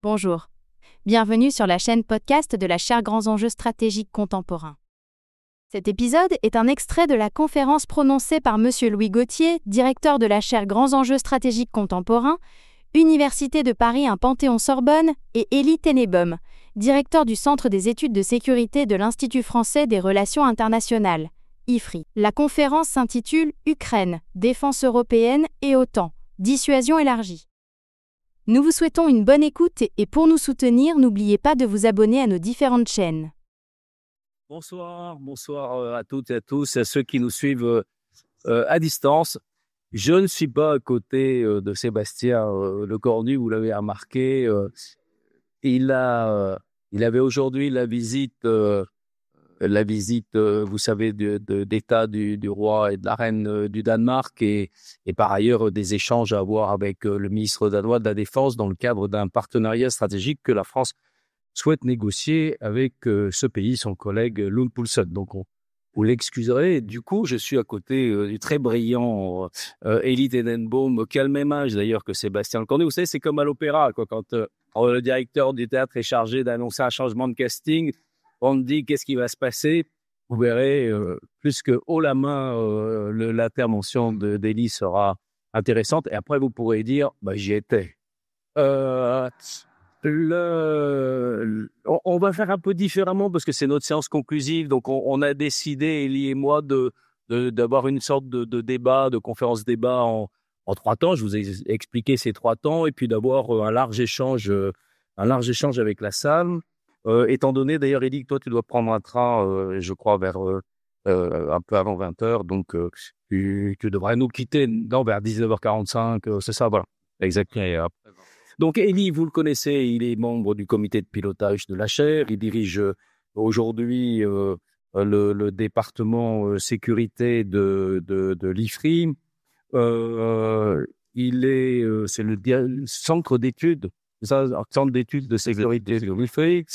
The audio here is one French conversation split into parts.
Bonjour. Bienvenue sur la chaîne podcast de la chaire Grands enjeux stratégiques contemporains. Cet épisode est un extrait de la conférence prononcée par M. Louis Gauthier, directeur de la chaire Grands enjeux stratégiques contemporains, Université de Paris 1 Panthéon-Sorbonne, et Élie Tenenbaum, directeur du Centre des études de sécurité de l'Institut français des relations internationales, IFRI. La conférence s'intitule « Ukraine, défense européenne et OTAN, dissuasion élargie ». Nous vous souhaitons une bonne écoute et pour nous soutenir, n'oubliez pas de vous abonner à nos différentes chaînes. Bonsoir à toutes et à tous, à ceux qui nous suivent à distance. Je ne suis pas à côté de Sébastien Lecornu, vous l'avez remarqué. Il avait aujourd'hui la visite, vous savez, d'État du roi et de la reine du Danemark et par ailleurs des échanges à avoir avec le ministre danois de la Défense dans le cadre d'un partenariat stratégique que la France souhaite négocier avec ce pays, son collègue Lund Poulsen. Donc, vous l'excuserez. Du coup, je suis à côté du très brillant Élie Tenenbaum, qui a le même âge d'ailleurs que Sébastien Lecornu. Vous savez, c'est comme à l'opéra, quoi, quand le directeur du théâtre est chargé d'annoncer un changement de casting. On me dit qu'est-ce qui va se passer. Vous verrez, plus que haut la main, l'intervention d'Élie sera intéressante. Et après, vous pourrez dire, j'y étais. On va faire un peu différemment parce que c'est notre séance conclusive. Donc, on a décidé, Élie et moi, d'avoir une sorte de débat, de conférence débat en 3 temps. Je vous ai expliqué ces 3 temps et puis d'avoir un large échange avec la salle. Étant donné, d'ailleurs, Élie, que toi, tu dois prendre un train, je crois, vers un peu avant 20h. Donc, tu devrais nous quitter vers 19h45. C'est ça, voilà. Exactement. Donc, Élie, vous le connaissez, il est membre du comité de pilotage de la chaire. Il dirige aujourd'hui le département sécurité de l'IFRI. C'est le centre d'études. Centre d'études de sécurité de l'IFRI.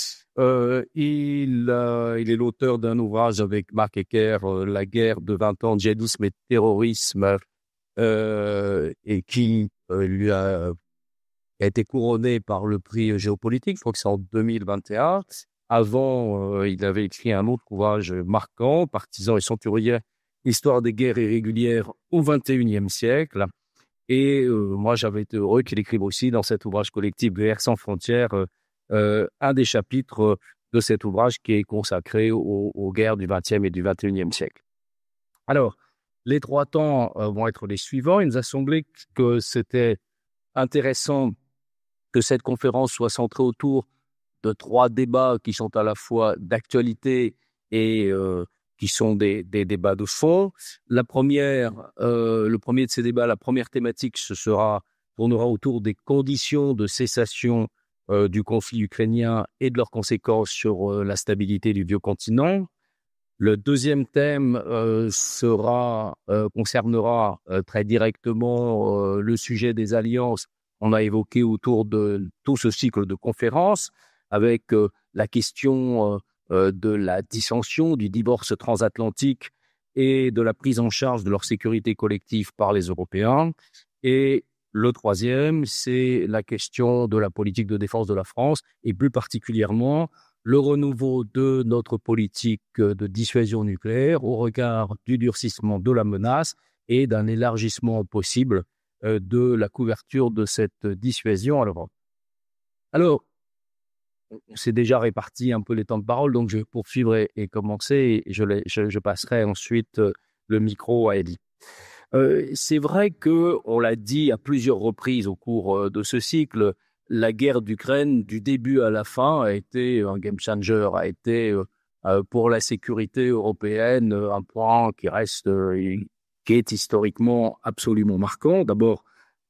Il est l'auteur d'un ouvrage avec Marc Ecker, La guerre de 20 ans, djihadisme et terrorisme, et qui lui a été couronné par le prix géopolitique, je crois que c'est en 2021. Avant, il avait écrit un autre ouvrage marquant, Partisans et centurions, histoire des guerres irrégulières au XXIe siècle. Et moi, j'avais été heureux qu'il écrive aussi dans cet ouvrage collectif Guerre sans frontières, un des chapitres de cet ouvrage qui est consacré aux guerres du XXe et du XXIe siècle. Alors, les 3 temps vont être les suivants. Il nous a semblé que c'était intéressant que cette conférence soit centrée autour de 3 débats qui sont à la fois d'actualité et qui sont des débats de fond. Le premier de ces débats, la première thématique, tournera autour des conditions de cessation du conflit ukrainien et de leurs conséquences sur la stabilité du vieux continent. Le deuxième thème concernera très directement le sujet des alliances. On a évoqué autour de tout ce cycle de conférences avec la question de la dissension, du divorce transatlantique et de la prise en charge de leur sécurité collective par les Européens. Et le troisième, c'est la question de la politique de défense de la France et plus particulièrement le renouveau de notre politique de dissuasion nucléaire au regard du durcissement de la menace et d'un élargissement possible de la couverture de cette dissuasion à l'Europe. Alors, on s'est déjà réparti un peu les temps de parole, donc je vais poursuivre et commencer, et je passerai ensuite le micro à Élie. C'est vrai qu'on l'a dit à plusieurs reprises au cours de ce cycle, la guerre d'Ukraine, du début à la fin, a été un game changer, a été pour la sécurité européenne un point qui est historiquement absolument marquant. D'abord,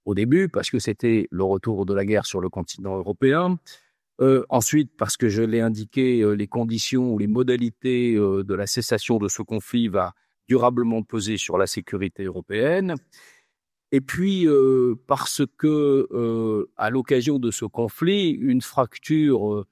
au début, parce que c'était le retour de la guerre sur le continent européen. Ensuite, parce que je l'ai indiqué, les conditions ou les modalités de la cessation de ce conflit va durablement peser sur la sécurité européenne. Et puis, parce que, à l'occasion de ce conflit, une fracture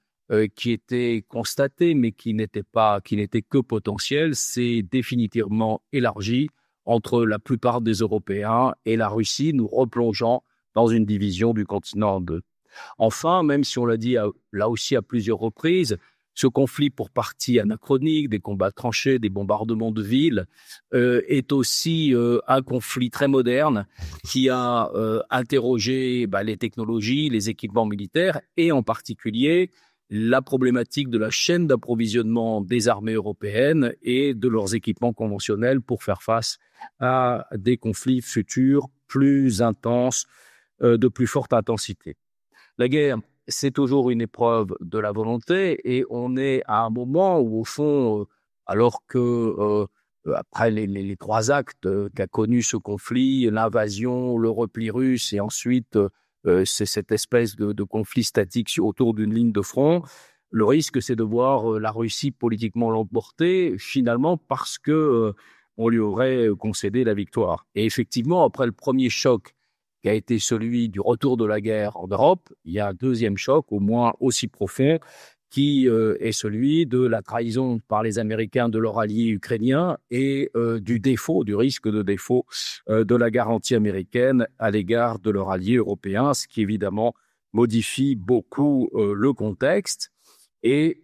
qui était constatée, mais qui n'était que potentielle, s'est définitivement élargie entre la plupart des Européens et la Russie, nous replongeant dans une division du continent en deux. Enfin, même si on l'a dit là aussi à plusieurs reprises, ce conflit pour partie anachronique, des combats tranchés, des bombardements de villes, est aussi un conflit très moderne qui a interrogé les technologies, les équipements militaires et en particulier la problématique de la chaîne d'approvisionnement des armées européennes et de leurs équipements conventionnels pour faire face à des conflits futurs plus intenses, de plus forte intensité. La guerre, c'est toujours une épreuve de la volonté et on est à un moment où, au fond, alors que après les trois actes qu'a connu ce conflit, l'invasion, le repli russe et ensuite c'est cette espèce de conflit statique autour d'une ligne de front, le risque c'est de voir la Russie politiquement l'emporter finalement parce que on lui aurait concédé la victoire. Et effectivement, après le premier choc qui a été celui du retour de la guerre en Europe, il y a un deuxième choc, au moins aussi profond, qui est celui de la trahison par les Américains de leur allié ukrainien et du risque de défaut de la garantie américaine à l'égard de leur allié européen, ce qui évidemment modifie beaucoup le contexte et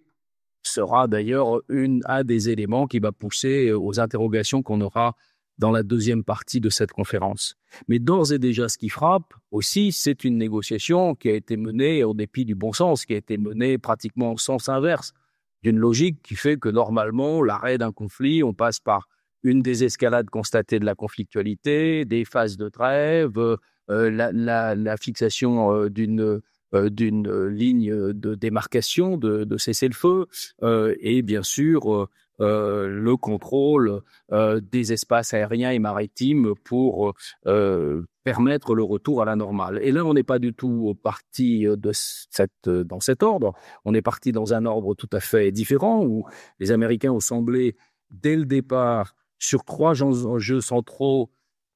sera d'ailleurs un des éléments qui va pousser aux interrogations qu'on aura dans la deuxième partie de cette conférence. Mais d'ores et déjà, ce qui frappe aussi, c'est une négociation qui a été menée au dépit du bon sens, qui a été menée pratiquement en sens inverse d'une logique qui fait que normalement, l'arrêt d'un conflit, on passe par une désescalade constatée de la conflictualité, des phases de trêve, la fixation d'une ligne de démarcation, de cessez-le-feu, et bien sûr le contrôle des espaces aériens et maritimes pour permettre le retour à la normale. Et là, on n'est pas du tout parti dans cet ordre. On est parti dans un ordre tout à fait différent où les Américains ont semblé, dès le départ, sur trois enjeux centraux,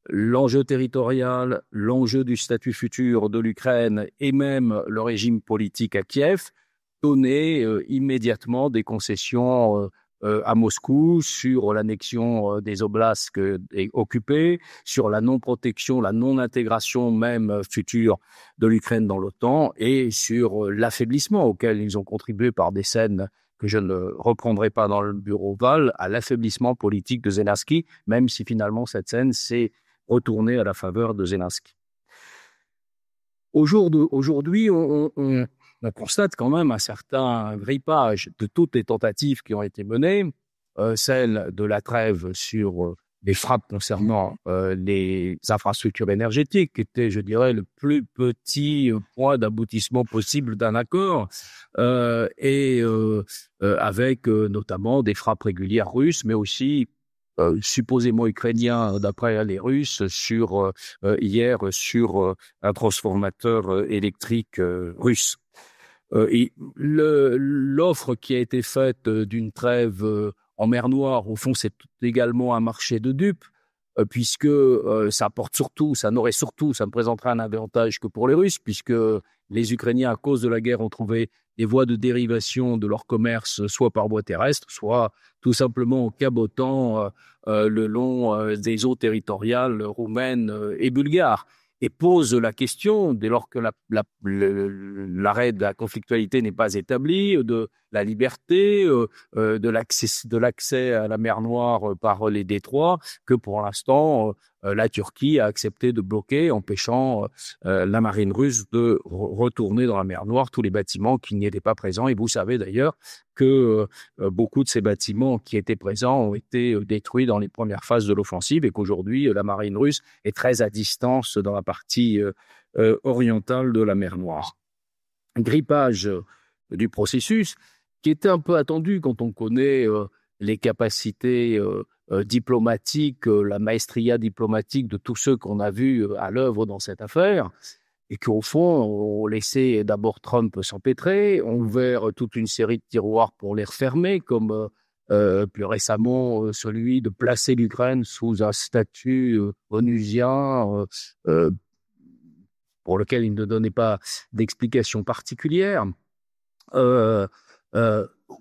l'enjeu territorial, l'enjeu du statut futur de l'Ukraine et même le régime politique à Kiev, donner immédiatement des concessions à Moscou sur l'annexion des oblasts occupés, sur la non-protection, la non-intégration même future de l'Ukraine dans l'OTAN et sur l'affaiblissement auquel ils ont contribué par des scènes que je ne reprendrai pas dans le bureau Oval, à l'affaiblissement politique de Zelensky, même si finalement cette scène s'est retournée à la faveur de Zelensky. Aujourd'hui, on constate quand même un certain grippage de toutes les tentatives qui ont été menées, celle de la trêve sur les frappes concernant les infrastructures énergétiques, qui était, je dirais, le plus petit point d'aboutissement possible d'un accord, avec notamment des frappes régulières russes, mais aussi supposément ukrainien d'après les Russes hier sur un transformateur électrique russe. Et l'offre qui a été faite d'une trêve en mer Noire, au fond, c'est également un marché de dupes, puisque ça ne présenterait un avantage que pour les Russes, puisque les Ukrainiens, à cause de la guerre, ont trouvé des voies de dérivation de leur commerce, soit par voie terrestre, soit tout simplement en cabotant le long des eaux territoriales roumaines et bulgares. Et pose la question, dès lors que l'arrêt de la conflictualité n'est pas établi, de la liberté, de l'accès à la mer Noire par les détroits, que pour l'instant, la Turquie a accepté de bloquer, empêchant la marine russe de retourner dans la mer Noire tous les bâtiments qui n'y étaient pas présents. Et vous savez d'ailleurs que beaucoup de ces bâtiments qui étaient présents ont été détruits dans les premières phases de l'offensive et qu'aujourd'hui, la marine russe est très à distance dans la partie orientale de la mer Noire. Grippage du processus qui était un peu attendu quand on connaît les capacités diplomatiques, la maestria diplomatique de tous ceux qu'on a vus à l'œuvre dans cette affaire, et qu'au fond, on laissait d'abord Trump s'empêtrer, on ouvert toute une série de tiroirs pour les refermer, comme plus récemment celui de placer l'Ukraine sous un statut onusien pour lequel il ne donnait pas d'explication particulière.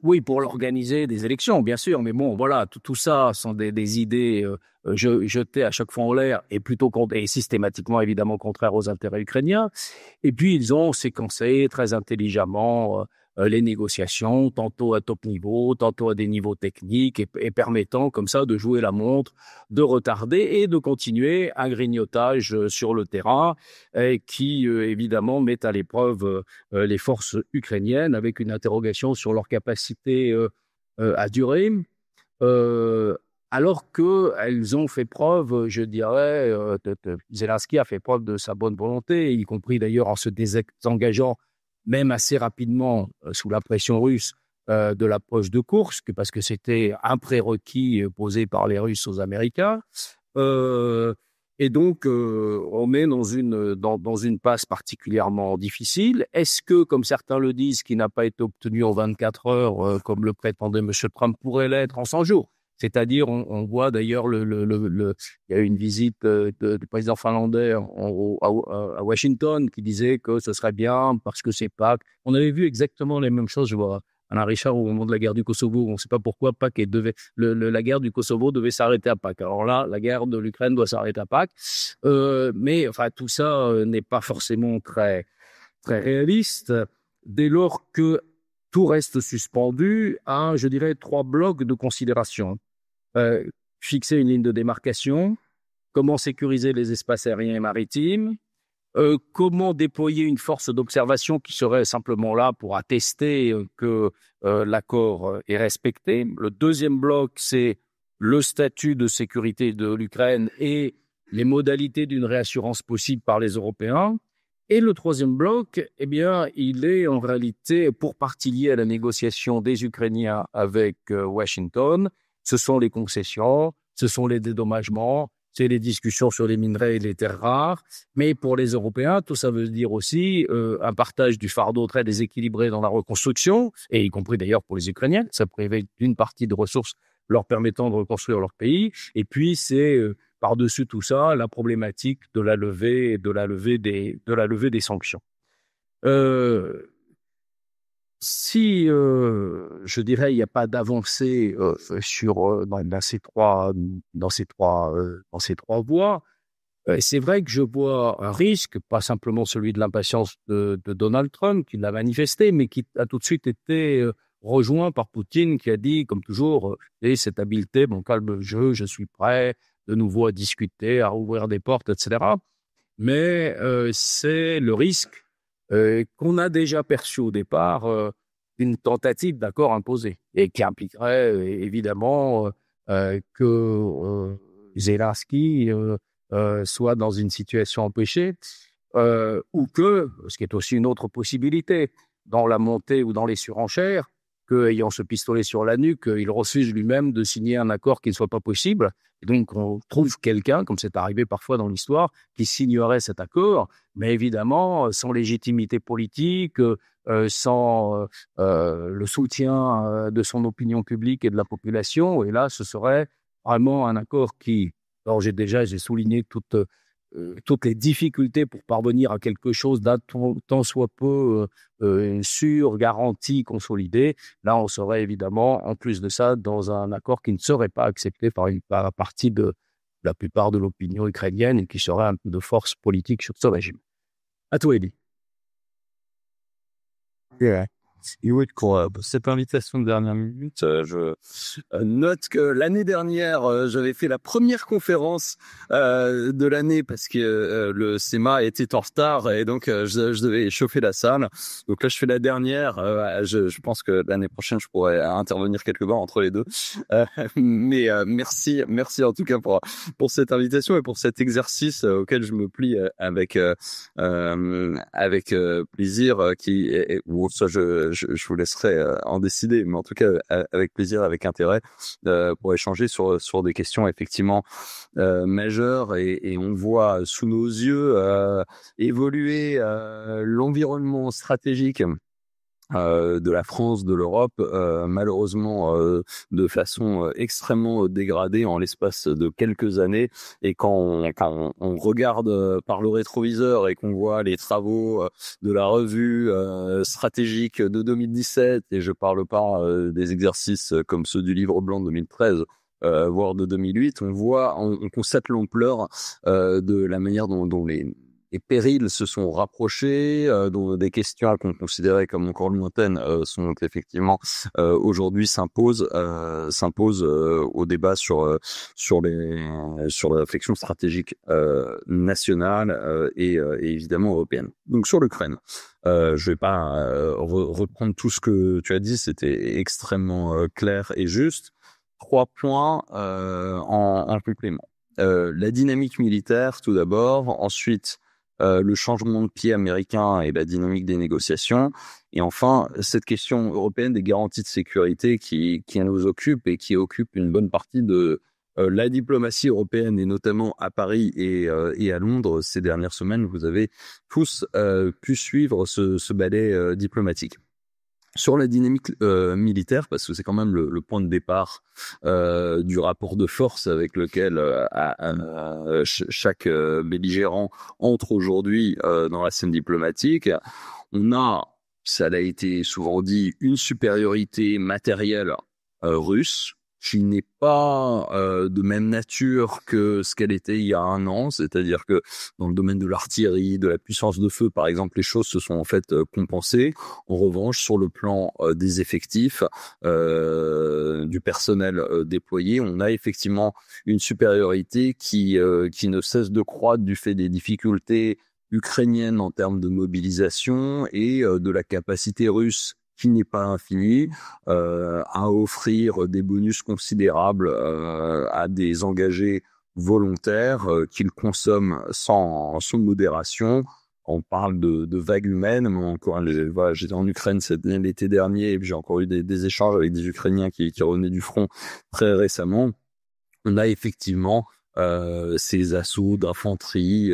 Oui, pour l'organiser des élections, bien sûr, mais bon, voilà, tout ça sont des idées jetées à chaque fois en l'air et systématiquement, évidemment, contraires aux intérêts ukrainiens. Et puis, ils ont séquencé très intelligemment les négociations, tantôt à top niveau, tantôt à des niveaux techniques, et permettant comme ça de jouer la montre, de retarder et de continuer un grignotage sur le terrain qui, évidemment, met à l'épreuve les forces ukrainiennes avec une interrogation sur leur capacité à durer. Euh, Alors qu'elles ont fait preuve, je dirais, Zelensky a fait preuve de sa bonne volonté, y compris d'ailleurs en se désengageant même assez rapidement sous la pression russe de l'approche de Koursk, parce que c'était un prérequis posé par les Russes aux Américains. Euh, et donc, on met dans une passe particulièrement difficile. Est-ce que, comme certains le disent, qui n'a pas été obtenu en 24 heures, comme le prétendait M. Trump, pourrait l'être en 100 jours? C'est-à-dire, on voit d'ailleurs, il y a eu une visite du président finlandais à Washington qui disait que ce serait bien parce que c'est Pâques. On avait vu exactement les mêmes choses, je vois, Alain Richard, au moment de la guerre du Kosovo. On ne sait pas pourquoi Pâques la guerre du Kosovo devait s'arrêter à Pâques. Alors là, la guerre de l'Ukraine doit s'arrêter à Pâques. Mais enfin, tout ça n'est pas forcément très, très réaliste dès lors que tout reste suspendu à, je dirais, 3 blocs de considération. Fixer une ligne de démarcation, comment sécuriser les espaces aériens et maritimes, comment déployer une force d'observation qui serait simplement là pour attester que l'accord est respecté. Le deuxième bloc, c'est le statut de sécurité de l'Ukraine et les modalités d'une réassurance possible par les Européens. Et le troisième bloc, eh bien, il est en réalité pour partie lié à la négociation des Ukrainiens avec Washington. Ce sont les concessions, ce sont les dédommagements, c'est les discussions sur les minerais et les terres rares. Mais pour les Européens, tout ça veut dire aussi un partage du fardeau très déséquilibré dans la reconstruction, et y compris d'ailleurs pour les Ukrainiens. Ça privait d'une partie de ressources leur permettant de reconstruire leur pays. Et puis, c'est par-dessus tout ça la problématique de la levée des sanctions. Si, je dirais, il n'y a pas d'avancée dans ces trois voies, c'est vrai que je vois un risque, pas simplement celui de l'impatience de Donald Trump, qui l'a manifesté, mais qui a tout de suite été rejoint par Poutine, qui a dit, comme toujours, cette habileté, bon, calme le jeu, je suis prêt de nouveau à discuter, à ouvrir des portes, etc. Mais c'est le risque qu'on a déjà perçu au départ d'une tentative d'accord imposé et qui impliquerait évidemment que Zelensky soit dans une situation empêchée ou que, ce qui est aussi une autre possibilité, dans la montée ou dans les surenchères, qu'ayant ce pistolet sur la nuque, il refuse lui-même de signer un accord qui ne soit pas possible. Et donc, on trouve quelqu'un, comme c'est arrivé parfois dans l'histoire, qui signerait cet accord, mais évidemment, sans légitimité politique, sans le soutien de son opinion publique et de la population. Et là, ce serait vraiment un accord qui... Alors, j'ai souligné toutes les difficultés pour parvenir à quelque chose d'un tant soit peu sûr, garanti, consolidé. Là, on serait évidemment, en plus de ça, dans un accord qui ne serait pas accepté par la partie de la plupart de l'opinion ukrainienne et qui serait un peu de force politique sur ce régime. À toi, Elie. Yeah. Et oui, cette invitation de dernière minute, je note que l'année dernière, j'avais fait la première conférence de l'année parce que le CEMA était en retard et donc je devais chauffer la salle. Donc là, je fais la dernière. Je pense que l'année prochaine, je pourrais intervenir quelque part entre les deux. Mais merci en tout cas pour cette invitation et pour cet exercice auquel je me plie avec plaisir. Ou ça, je vous laisserai en décider, mais en tout cas avec plaisir, avec intérêt, pour échanger sur des questions effectivement majeures et on voit sous nos yeux évoluer l'environnement stratégique de la France, de l'Europe, malheureusement de façon extrêmement dégradée en l'espace de quelques années. Et quand on regarde par le rétroviseur et qu'on voit les travaux de la revue stratégique de 2017, et je parle pas des exercices comme ceux du livre blanc de 2013, voire de 2008, on constate l'ampleur de la manière dont les périls se sont rapprochés, dont des questions qu'on considérait comme encore lointaines sont effectivement aujourd'hui s'imposent au débat sur la réflexion stratégique nationale et évidemment européenne. Donc sur l'Ukraine, je vais pas reprendre tout ce que tu as dit, c'était extrêmement clair et juste. 3 points en complément. La dynamique militaire tout d'abord, ensuite le changement de pied américain et la dynamique des négociations, et enfin cette question européenne des garanties de sécurité qui nous occupe et qui occupe une bonne partie de la diplomatie européenne, et notamment à Paris et à Londres ces dernières semaines. Vous avez tous pu suivre ce ballet diplomatique. Sur la dynamique militaire, parce que c'est quand même le point de départ du rapport de force avec lequel chaque belligérant entre aujourd'hui dans la scène diplomatique, on a, ça a été souvent dit, une supériorité matérielle russe qui n'est pas de même nature que ce qu'elle était il y a 1 an, c'est-à-dire que dans le domaine de l'artillerie, de la puissance de feu, par exemple, les choses se sont en fait compensées. En revanche, sur le plan des effectifs, du personnel déployé, on a effectivement une supériorité qui ne cesse de croître du fait des difficultés ukrainiennes en termes de mobilisation et de la capacité russe qui n'est pas infini, à offrir des bonus considérables à des engagés volontaires qu'ils consomment sans modération. On parle de vagues humaines, mais encore, voilà, j'étais en Ukraine l'été dernier et puis j'ai encore eu des échanges avec des Ukrainiens qui revenaient du front très récemment. On a effectivement ces assauts d'infanterie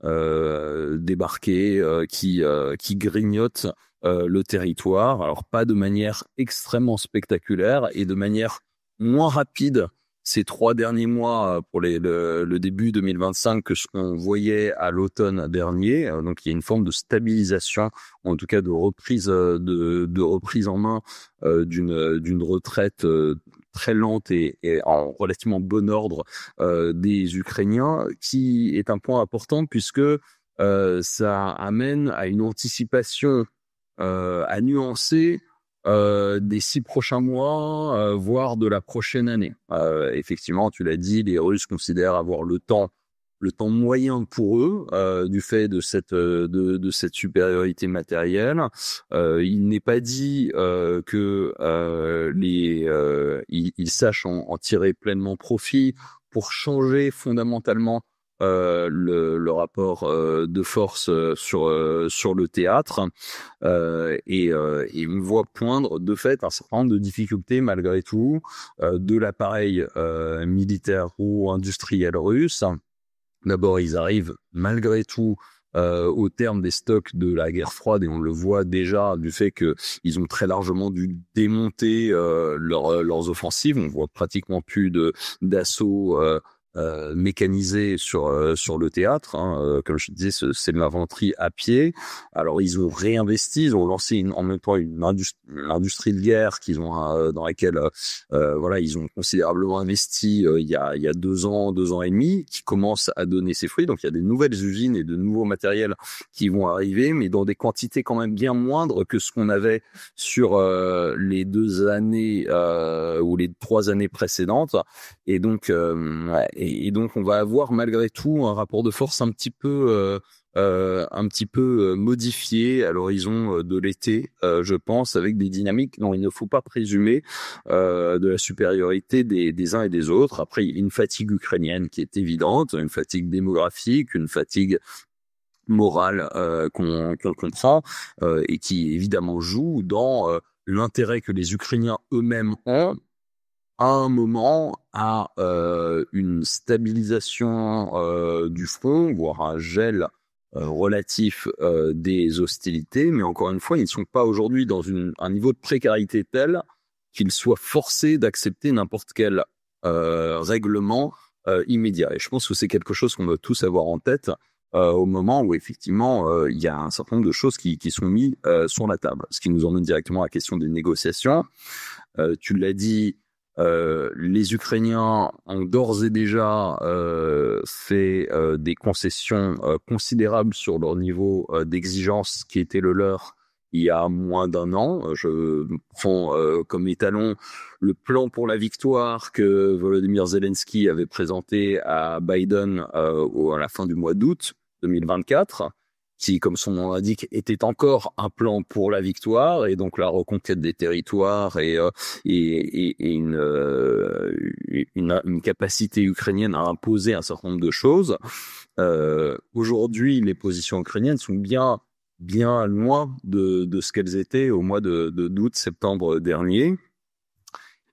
débarqués qui grignotent le territoire, alors pas de manière extrêmement spectaculaire et de manière moins rapide ces 3 derniers mois pour le début 2025 que ce qu'on voyait à l'automne dernier. Donc il y a une forme de stabilisation, en tout cas de reprise en main d'une retraite très lente et en relativement bon ordre des Ukrainiens, qui est un point important puisque ça amène à une anticipation à nuancer des 6 prochains mois, voire de la prochaine année. Effectivement, tu l'as dit, les Russes considèrent avoir le temps moyen pour eux du fait de cette supériorité matérielle. Il n'est pas dit que ils sachent en tirer pleinement profit pour changer fondamentalement le rapport de force sur le théâtre, et on voit poindre de fait un certain nombre de difficultés malgré tout de l'appareil militaire ou industriel russe. D'abord, ils arrivent malgré tout au terme des stocks de la guerre froide, et on le voit déjà du fait que ils ont très largement dû démonter leurs offensives. On voit pratiquement plus d'assaut mécanisé sur le théâtre, hein. Comme je te disais, c'est de l'infanterie à pied. Alors ils ont réinvesti, ils ont lancé en même temps une industrie de guerre qu'ils ont dans laquelle voilà, ils ont considérablement investi il y a 2 ans et demi, qui commence à donner ses fruits. Donc il y a des nouvelles usines et de nouveaux matériels qui vont arriver, mais dans des quantités quand même bien moindres que ce qu'on avait sur les 2 années ou les 3 années précédentes. Et donc on va avoir malgré tout un rapport de force un petit peu modifié à l'horizon de l'été, je pense, avec des dynamiques dont il ne faut pas présumer de la supériorité des uns et des autres. Après, il y a une fatigue ukrainienne qui est évidente, une fatigue démographique, une fatigue morale qu'on comprend, et qui évidemment joue dans l'intérêt que les Ukrainiens eux-mêmes ont à un moment à une stabilisation du front, voire un gel relatif des hostilités, mais encore une fois, ils ne sont pas aujourd'hui dans un niveau de précarité tel qu'ils soient forcés d'accepter n'importe quel règlement immédiat. Et je pense que c'est quelque chose qu'on doit tous avoir en tête au moment où effectivement il y a un certain nombre de choses qui sont mises sur la table. Ce qui nous emmène directement à la question des négociations. Tu l'as dit, les Ukrainiens ont d'ores et déjà fait des concessions considérables sur leur niveau d'exigence qui était le leur il y a moins d'un an. Je prends comme étalon le plan pour la victoire que Volodymyr Zelensky avait présenté à Biden à la fin du mois d'août 2024, qui, comme son nom l'indique, était encore un plan pour la victoire et donc la reconquête des territoires et une capacité ukrainienne à imposer un certain nombre de choses. Aujourd'hui, les positions ukrainiennes sont bien loin de ce qu'elles étaient au mois d'août-septembre dernier.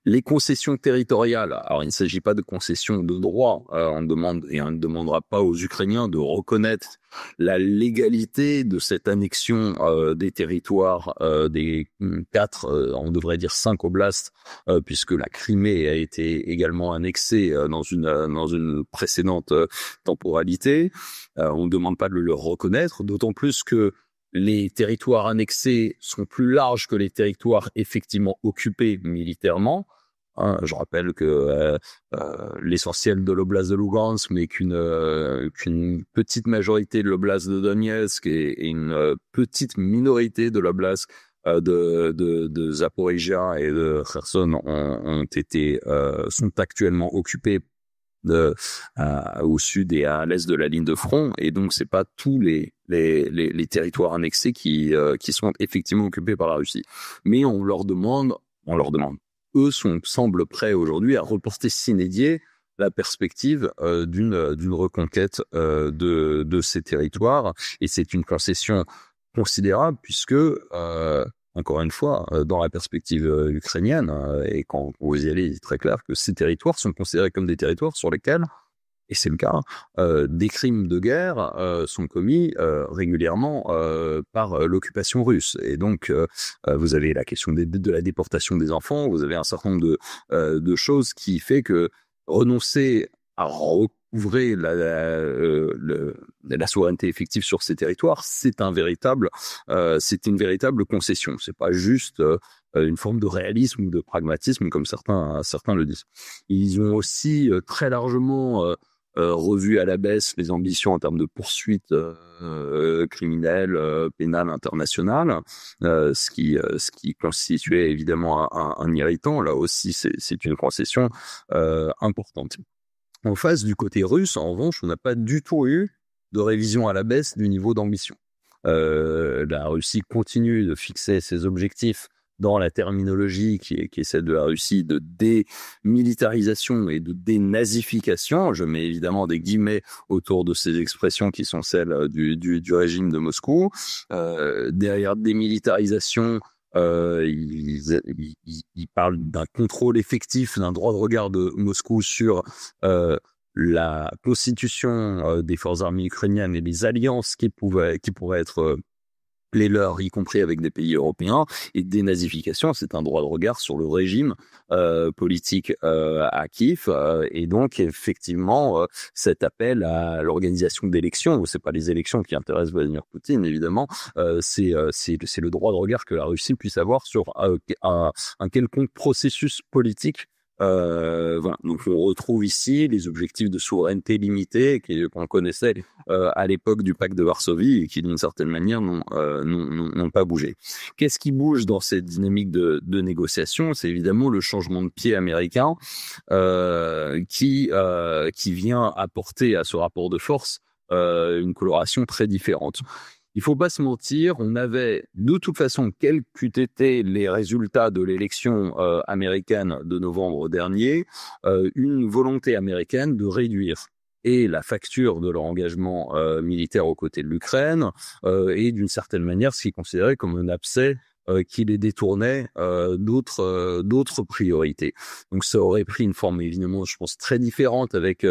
Les concessions territoriales, alors il ne s'agit pas de concessions de droit, on ne demandera pas aux Ukrainiens de reconnaître la légalité de cette annexion des territoires des 5 oblasts, puisque la Crimée a été également annexée dans une précédente temporalité. On ne demande pas de le reconnaître, d'autant plus que les territoires annexés sont plus larges que les territoires effectivement occupés militairement. Je rappelle que l'essentiel de l'oblast de Lugansk, mais qu'une petite majorité de l'oblast de Donetsk et une petite minorité de l'oblast de Zaporizhia et de Kherson sont actuellement occupés au sud et à l'est de la ligne de front, et donc c'est pas tous les territoires annexés qui sont effectivement occupés par la Russie. Mais on leur demande, eux semblent prêts aujourd'hui à reporter sine die la perspective d'une reconquête de ces territoires, et c'est une concession considérable puisque encore une fois, dans la perspective ukrainienne, et quand vous y allez, il est très clair que ces territoires sont considérés comme des territoires sur lesquels, et c'est le cas, des crimes de guerre sont commis régulièrement par l'occupation russe. Et donc, vous avez la question de la déportation des enfants, vous avez un certain nombre de choses qui fait que renoncer à recouvrer la souveraineté effective sur ces territoires, c'est une véritable concession. C'est pas juste une forme de réalisme ou de pragmatisme comme certains le disent. Ils ont aussi très largement revu à la baisse les ambitions en termes de poursuites criminelles, pénales, internationales, ce qui constituait évidemment un irritant. Là aussi, c'est une concession importante. En face, du côté russe, en revanche, on n'a pas du tout eu de révision à la baisse du niveau d'ambition. La Russie continue de fixer ses objectifs dans la terminologie qui est celle de la Russie de démilitarisation et de dénazification. Je mets évidemment des guillemets autour de ces expressions qui sont celles du régime de Moscou. Derrière démilitarisation, il parle d'un contrôle effectif, d'un droit de regard de Moscou sur la constitution des forces armées ukrainiennes et les alliances qui pourraient être les leurs, y compris avec des pays européens. Et dénazification, c'est un droit de regard sur le régime politique à Kiev, et donc effectivement cet appel à l'organisation d'élections, c'est pas les élections qui intéressent Vladimir Poutine évidemment, c'est le droit de regard que la Russie puisse avoir sur un quelconque processus politique. Voilà. Donc on retrouve ici les objectifs de souveraineté limitée qu'on connaissait à l'époque du pacte de Varsovie et qui d'une certaine manière n'ont pas bougé. Qu'est-ce qui bouge dans cette dynamique de négociation? C'est évidemment le changement de pied américain qui vient apporter à ce rapport de force une coloration très différente. Il faut pas se mentir, on avait de toute façon, quels qu'eût été les résultats de l'élection américaine de novembre dernier, une volonté américaine de réduire et la facture de leur engagement militaire aux côtés de l'Ukraine et d'une certaine manière ce qui est considéré comme un abcès qui les détournait d'autres priorités. Donc ça aurait pris une forme évidemment, je pense, très différente avec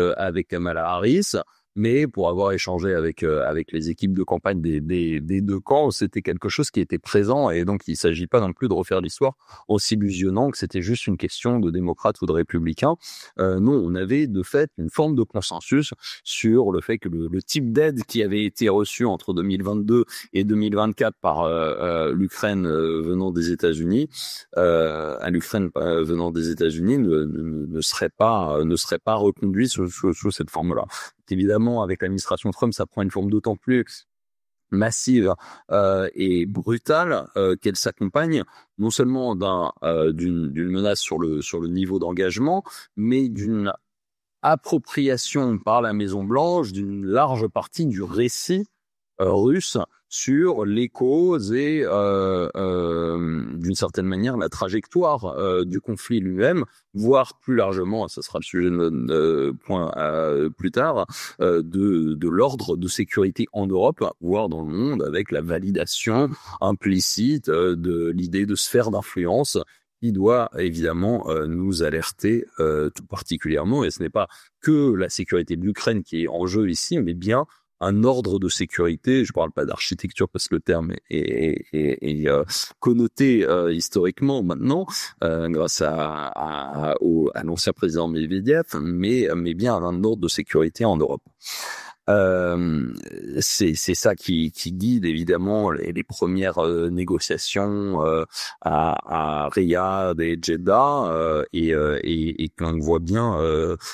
Kamala Harris. mais pour avoir échangé avec les équipes de campagne des deux camps, c'était quelque chose qui était présent, et donc il s'agit pas non plus de refaire l'histoire en s'illusionnant que c'était juste une question de démocrates ou de républicains. Non, on avait de fait une forme de consensus sur le fait que le type d'aide qui avait été reçu entre 2022 et 2024 par l'Ukraine venant des États-Unis, à l'Ukraine venant des États-Unis ne serait pas reconduit sous cette forme-là. Évidemment, avec l'administration Trump, ça prend une forme d'autant plus massive et brutale qu'elle s'accompagne non seulement d'une menace sur le niveau d'engagement, mais d'une appropriation par la Maison-Blanche d'une large partie du récit russe sur les causes et d'une certaine manière la trajectoire du conflit lui-même, voire plus largement, ça sera le sujet de notre point plus tard, de l'ordre de sécurité en Europe, voire dans le monde, avec la validation implicite de l'idée de sphère d'influence qui doit évidemment nous alerter tout particulièrement. Et ce n'est pas que la sécurité de l'Ukraine qui est en jeu ici, mais bien un ordre de sécurité. Je parle pas d'architecture parce que le terme est connoté historiquement maintenant grâce à l'ancien président Medvedev, mais bien un ordre de sécurité en Europe. C'est ça qui guide évidemment les premières négociations à Riyad et Jeddah et qu'on voit bien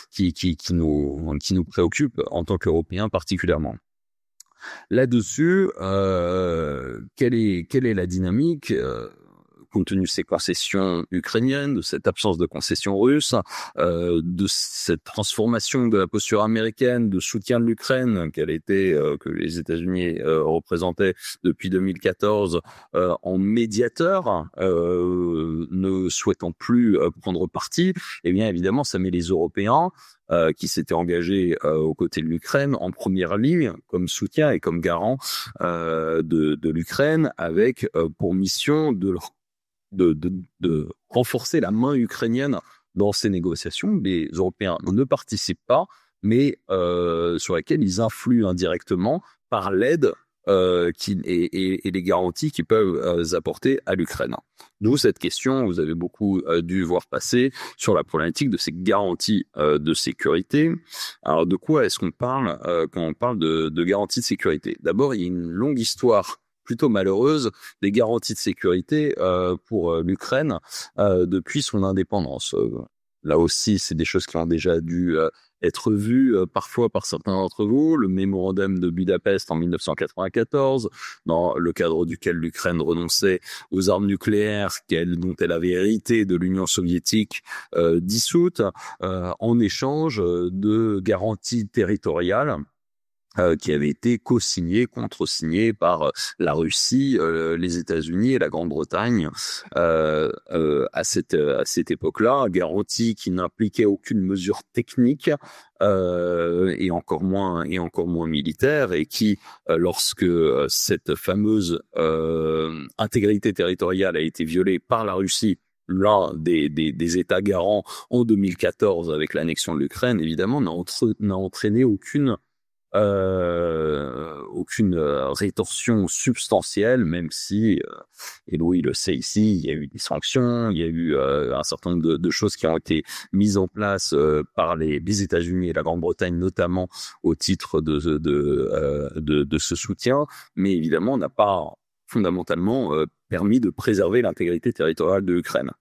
qui nous préoccupe en tant qu'Européens particulièrement. Là-dessus, quelle est la dynamique compte tenu de ces concessions ukrainiennes, de cette absence de concessions russes, de cette transformation de la posture américaine de soutien de l'Ukraine que les États-Unis représentaient depuis 2014 en médiateur, ne souhaitant plus prendre parti, eh bien évidemment ça met les Européens qui s'étaient engagés aux côtés de l'Ukraine en première ligne comme soutien et comme garant de l'Ukraine, avec pour mission de renforcer la main ukrainienne dans ces négociations. Les Européens ne participent pas, mais sur laquelle ils influent indirectement par l'aide et les garanties qu'ils peuvent apporter à l'Ukraine. D'où cette question, vous avez beaucoup dû voir passer sur la problématique de ces garanties de sécurité. Alors de quoi est-ce qu'on parle quand on parle de garanties de sécurité? D'abord, il y a une longue histoire plutôt malheureuse des garanties de sécurité pour l'Ukraine depuis son indépendance. Là aussi, c'est des choses qui ont déjà dû être vues parfois par certains d'entre vous. Le mémorandum de Budapest en 1994, dans le cadre duquel l'Ukraine renonçait aux armes nucléaires dont elle avait hérité de l'Union soviétique dissoute, en échange de garanties territoriales qui avait été co-signé, contre-signé par la Russie, les États-Unis et la Grande-Bretagne à cette époque-là, garantie qui n'impliquait aucune mesure technique et encore moins militaire, et qui, lorsque cette fameuse intégrité territoriale a été violée par la Russie, l'un des États garants en 2014 avec l'annexion de l'Ukraine, évidemment, n'a entraîné aucune rétorsion substantielle, même si, et Louis le sait ici, il y a eu des sanctions, il y a eu un certain nombre de choses qui ont été mises en place par les États-Unis et la Grande-Bretagne, notamment au titre de ce soutien, mais évidemment on n'a pas fondamentalement permis de préserver l'intégrité territoriale de l'Ukraine.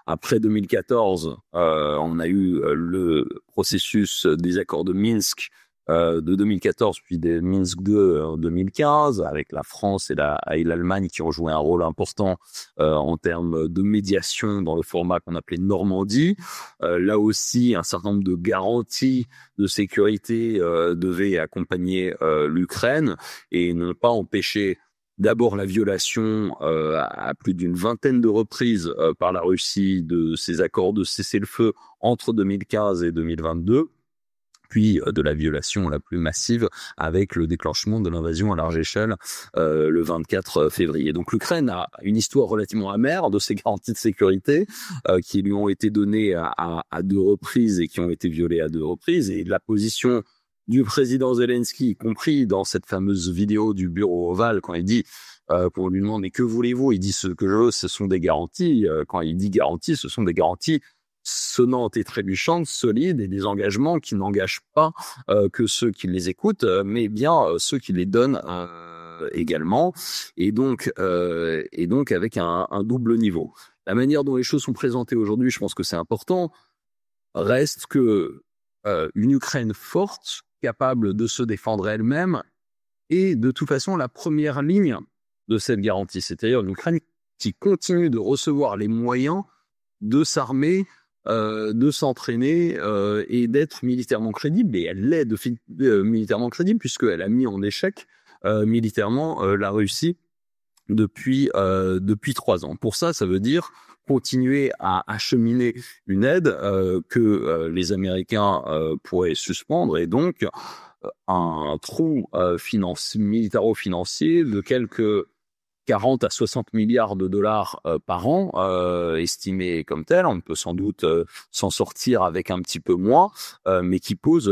Après 2014, on a eu le processus des accords de Minsk de 2014, puis des Minsk II en 2015, avec la France et l'Allemagne qui ont joué un rôle important en termes de médiation dans le format qu'on appelait Normandie. Là aussi, un certain nombre de garanties de sécurité devaient accompagner l'Ukraine et ne pas empêcher d'abord la violation à plus d'une vingtaine de reprises par la Russie de ces accords de cessez-le-feu entre 2015 et 2022, puis de la violation la plus massive avec le déclenchement de l'invasion à large échelle le 24 février. Donc l'Ukraine a une histoire relativement amère de ces garanties de sécurité qui lui ont été données à deux reprises et qui ont été violées à deux reprises, et la position du président Zelensky, y compris dans cette fameuse vidéo du bureau ovale, quand il dit, qu'on lui demande, mais que voulez-vous? Il dit, ce que je veux, ce sont des garanties. Quand il dit garanties, ce sont des garanties sonnantes et trébuchantes, solides, et des engagements qui n'engagent pas que ceux qui les écoutent, mais bien ceux qui les donnent également, et donc avec un double niveau. La manière dont les choses sont présentées aujourd'hui, je pense que c'est important, reste que une Ukraine forte, capable de se défendre elle-même, est de toute façon la première ligne de cette garantie. C'est-à-dire une Ukraine qui continue de recevoir les moyens de s'armer, de s'entraîner et d'être militairement crédible. Et elle l'est militairement crédible, puisqu'elle a mis en échec militairement la Russie depuis 3 ans. Pour ça, ça veut dire continuer à acheminer une aide que les Américains pourraient suspendre, et donc un trou militaro-financier de quelques 40 à 60 milliards de dollars par an, estimé comme tel. On peut sans doute s'en sortir avec un petit peu moins, mais qui pose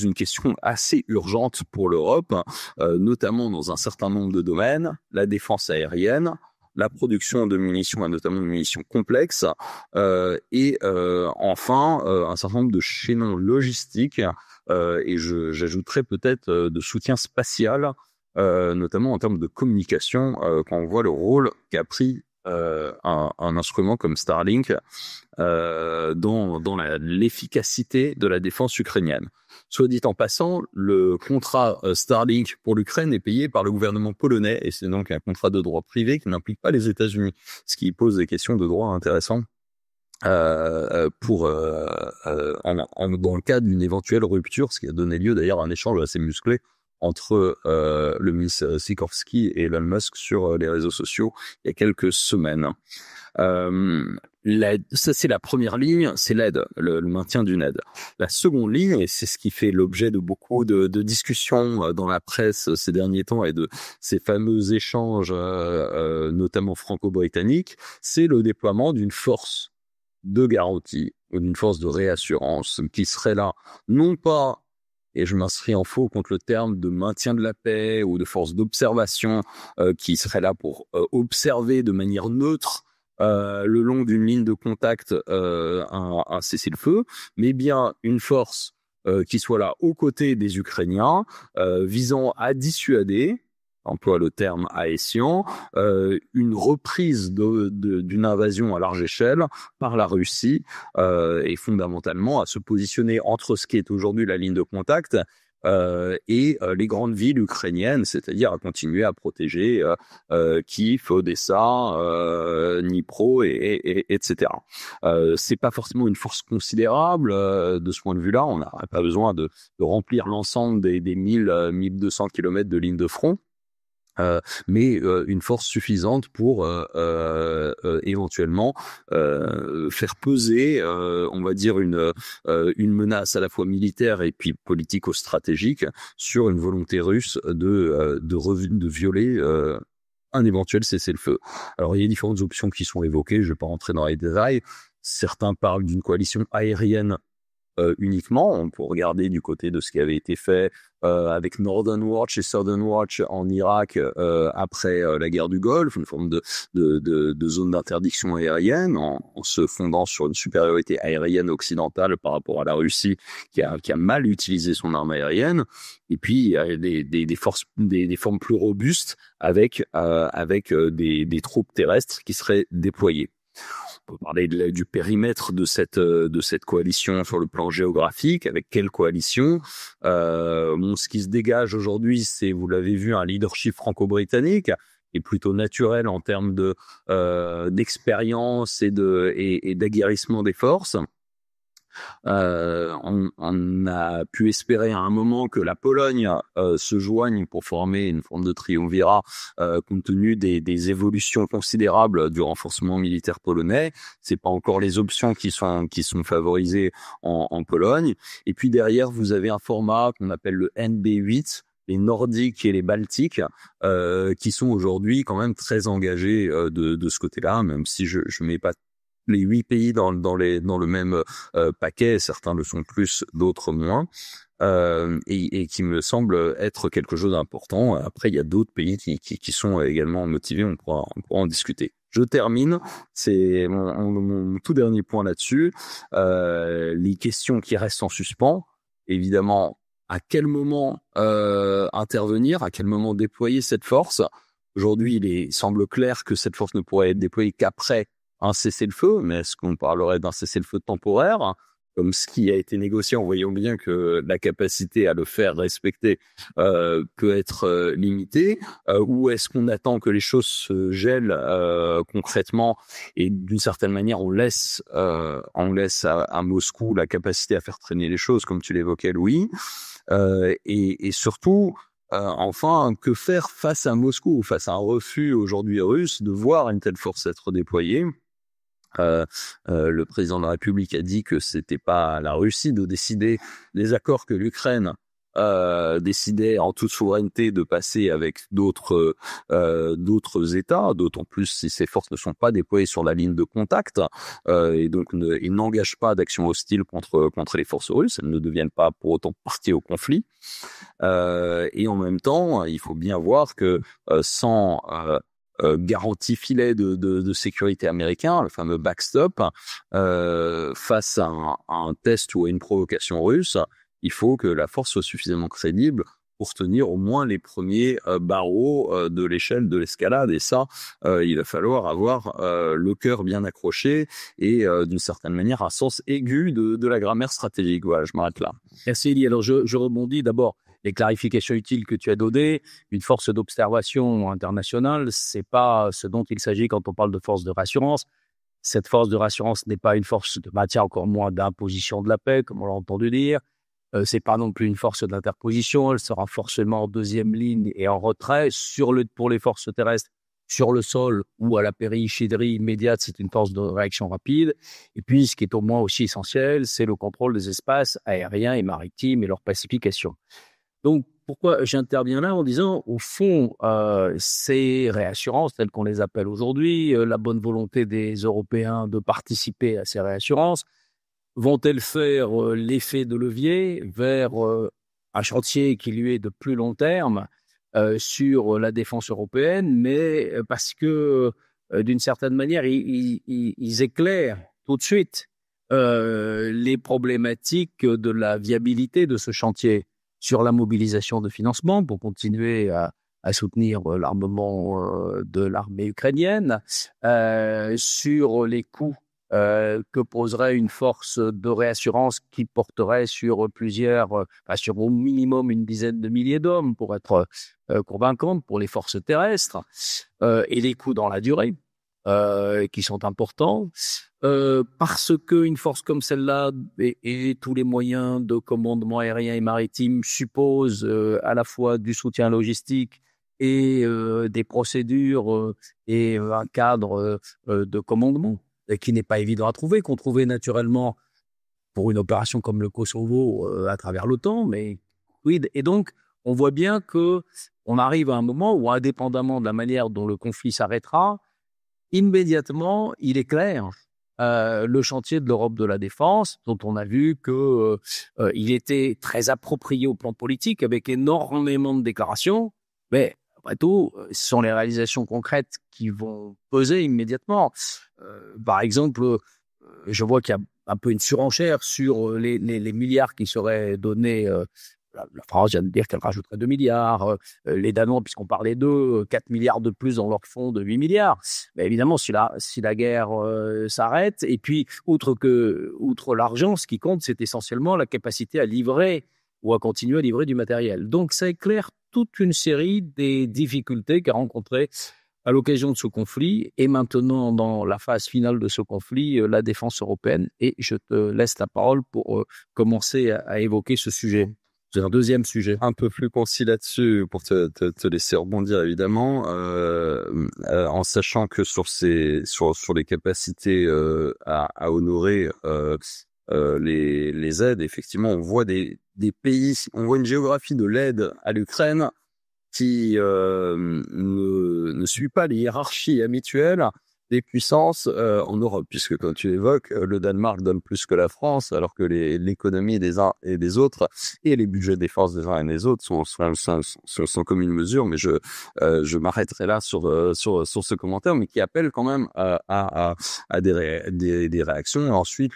une question assez urgente pour l'Europe, notamment dans un certain nombre de domaines: la défense aérienne, la production de munitions, et notamment de munitions complexes, et enfin un certain nombre de chaînons logistiques, et j'ajouterais peut-être de soutien spatial, notamment en termes de communication, quand on voit le rôle qu'a pris un instrument comme Starlink dans l'efficacité de la défense ukrainienne. Soit dit en passant, le contrat Starlink pour l'Ukraine est payé par le gouvernement polonais, et c'est donc un contrat de droit privé qui n'implique pas les États-Unis, ce qui pose des questions de droit intéressantes dans le cas d'une éventuelle rupture, ce qui a donné lieu d'ailleurs à un échange assez musclé entre le ministre Sikorski et Elon Musk sur les réseaux sociaux il y a quelques semaines. Ça, c'est la première ligne, c'est l'aide, le maintien d'une aide. La seconde ligne, et c'est ce qui fait l'objet de beaucoup de discussions dans la presse ces derniers temps et de ces fameux échanges, notamment franco-britanniques, c'est le déploiement d'une force de garantie ou d'une force de réassurance qui serait là, non pas, et je m'inscris en faux contre le terme de maintien de la paix ou de force d'observation, qui serait là pour observer de manière neutre le long d'une ligne de contact un cessez-le-feu, mais bien une force qui soit là aux côtés des Ukrainiens, visant à dissuader, emploie le terme aécian, une reprise d'une invasion à large échelle par la Russie, et fondamentalement à se positionner entre ce qui est aujourd'hui la ligne de contact et les grandes villes ukrainiennes, c'est-à-dire à continuer à protéger Kiev, Odessa, Dnipro, etc. C'est pas forcément une force considérable de ce point de vue-là. On n'a pas besoin de remplir l'ensemble des 1200 kilomètres de ligne de front. Mais une force suffisante pour éventuellement faire peser, on va dire, une menace à la fois militaire et puis politico-stratégique sur une volonté russe de violer un éventuel cessez-le-feu. Alors il y a différentes options qui sont évoquées, je ne vais pas rentrer dans les détails. Certains parlent d'une coalition aérienne uniquement. On peut regarder du côté de ce qui avait été fait avec Northern Watch et Southern Watch en Irak après la guerre du Golfe, une forme de zone d'interdiction aérienne en se fondant sur une supériorité aérienne occidentale par rapport à la Russie qui a mal utilisé son arme aérienne. Et puis des formes plus robustes avec des troupes terrestres qui seraient déployées. On peut parler du périmètre de cette coalition sur le plan géographique. Avec quelle coalition? Ce qui se dégage aujourd'hui, c'est, vous l'avez vu, un leadership franco-britannique qui est plutôt naturel en termes d'expérience et d'aguerrissement des forces. On a pu espérer à un moment que la Pologne se joigne pour former une forme de triumvirat compte tenu des évolutions considérables du renforcement militaire polonais. C'est pas encore les options qui sont favorisées en Pologne. Et puis derrière, vous avez un format qu'on appelle le NB8, les Nordiques et les Baltiques, qui sont aujourd'hui quand même très engagés de ce côté-là, même si je mets pas les 8 pays dans le même paquet, certains le sont plus, d'autres moins. et qui me semble être quelque chose d'important. Après, il y a d'autres pays qui sont également motivés, on pourra en discuter. Je termine, c'est mon tout dernier point là-dessus. Les questions qui restent en suspens, évidemment, à quel moment intervenir, à quel moment déployer cette force. Aujourd'hui, il semble clair que cette force ne pourrait être déployée qu'après un cessez-le-feu, mais est-ce qu'on parlerait d'un cessez-le-feu temporaire, comme ce qui a été négocié, en voyant bien que la capacité à le faire respecter peut être limitée, ou est-ce qu'on attend que les choses se gèlent concrètement et d'une certaine manière on laisse à Moscou la capacité à faire traîner les choses, comme tu l'évoquais, Louis, et surtout enfin, que faire face à Moscou, face à un refus aujourd'hui russe de voir une telle force être déployée. Le président de la République a dit que c'était pas à la Russie de décider des accords que l'Ukraine décidait en toute souveraineté de passer avec d'autres États, d'autant plus si ces forces ne sont pas déployées sur la ligne de contact, et donc ils n'engagent pas d'action hostile contre les forces russes, elles ne deviennent pas pour autant partie au conflit. Et en même temps, il faut bien voir que sans garantie filet de sécurité américain, le fameux backstop, face à un test ou à une provocation russe, il faut que la force soit suffisamment crédible pour tenir au moins les premiers barreaux de l'échelle de l'escalade. Et ça, il va falloir avoir le cœur bien accroché et d'une certaine manière un sens aigu de la grammaire stratégique. Voilà, je m'arrête là. Merci Elie. Alors je rebondis d'abord. Les clarifications utiles que tu as données, une force d'observation internationale, c'est pas ce dont il s'agit quand on parle de force de rassurance. Cette force de rassurance n'est pas une force de maintien, encore moins d'imposition de la paix, comme on l'a entendu dire. C'est pas non plus une force d'interposition. Elle sera forcément en deuxième ligne et en retrait pour les forces terrestres sur le sol ou à la périphérie immédiate. C'est une force de réaction rapide. Et puis, ce qui est au moins aussi essentiel, c'est le contrôle des espaces aériens et maritimes et leur pacification. Donc, pourquoi j'interviens là en disant, au fond, ces réassurances, telles qu'on les appelle aujourd'hui, la bonne volonté des Européens de participer à ces réassurances, vont-elles faire l'effet de levier vers un chantier qui lui est de plus long terme sur la défense européenne, mais parce que, d'une certaine manière, ils éclairent tout de suite les problématiques de la viabilité de ce chantier, sur la mobilisation de financement pour continuer à soutenir l'armement de l'armée ukrainienne, sur les coûts que poserait une force de réassurance qui porterait sur sur au minimum une dizaine de milliers d'hommes pour être convaincante pour les forces terrestres, et les coûts dans la durée. Qui sont importants, parce qu'une force comme celle-là et tous les moyens de commandement aérien et maritime supposent à la fois du soutien logistique et des procédures et un cadre de commandement qui n'est pas évident à trouver, qu'on trouvait naturellement pour une opération comme le Kosovo à travers l'OTAN, mais oui, et donc on voit bien que on arrive à un moment où, indépendamment de la manière dont le conflit s'arrêtera, immédiatement, il est clair, le chantier de l'Europe de la défense, dont on a vu que il était très approprié au plan politique, avec énormément de déclarations, mais après tout, ce sont les réalisations concrètes qui vont peser immédiatement. Par exemple, je vois qu'il y a un peu une surenchère sur les milliards qui seraient donnés. La France vient de dire qu'elle rajouterait 2 milliards. Les Danois, puisqu'on parlait d'eux, 4 milliards de plus dans leur fonds de 8 milliards. Mais évidemment, si la guerre s'arrête, et puis, outre l'argent, ce qui compte, c'est essentiellement la capacité à livrer ou à continuer à livrer du matériel. Donc, ça éclaire toute une série des difficultés qu'a rencontrées à l'occasion de ce conflit, et maintenant, dans la phase finale de ce conflit, la défense européenne. Et je te laisse la parole pour commencer à évoquer ce sujet. C'est un deuxième sujet. Un peu plus concis là-dessus pour te laisser rebondir évidemment, en sachant que sur les capacités à honorer les aides, effectivement, on voit des pays, on voit une géographie de l'aide à l'Ukraine qui ne suit pas les hiérarchies habituelles des puissances en Europe, puisque quand tu évoques, le Danemark donne plus que la France, alors que l'économie des uns et des autres et les budgets de défense des uns et des autres sont comme une mesure. Mais je m'arrêterai là sur ce commentaire, mais qui appelle quand même à des réactions. Et ensuite,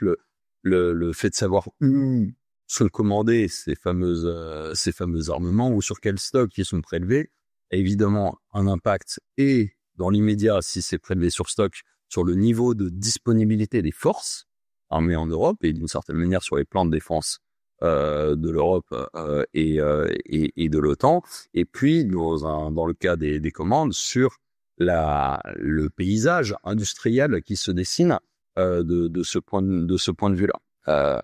le fait de savoir où sont commandés ces fameux armements ou sur quel stock ils sont prélevés, a évidemment un impact, et dans l'immédiat, si c'est prélevé sur stock, sur le niveau de disponibilité des forces armées en Europe et d'une certaine manière sur les plans de défense de l'Europe et de l'OTAN. Et puis, dans le cas des commandes, sur le paysage industriel qui se dessine de ce point de vue-là.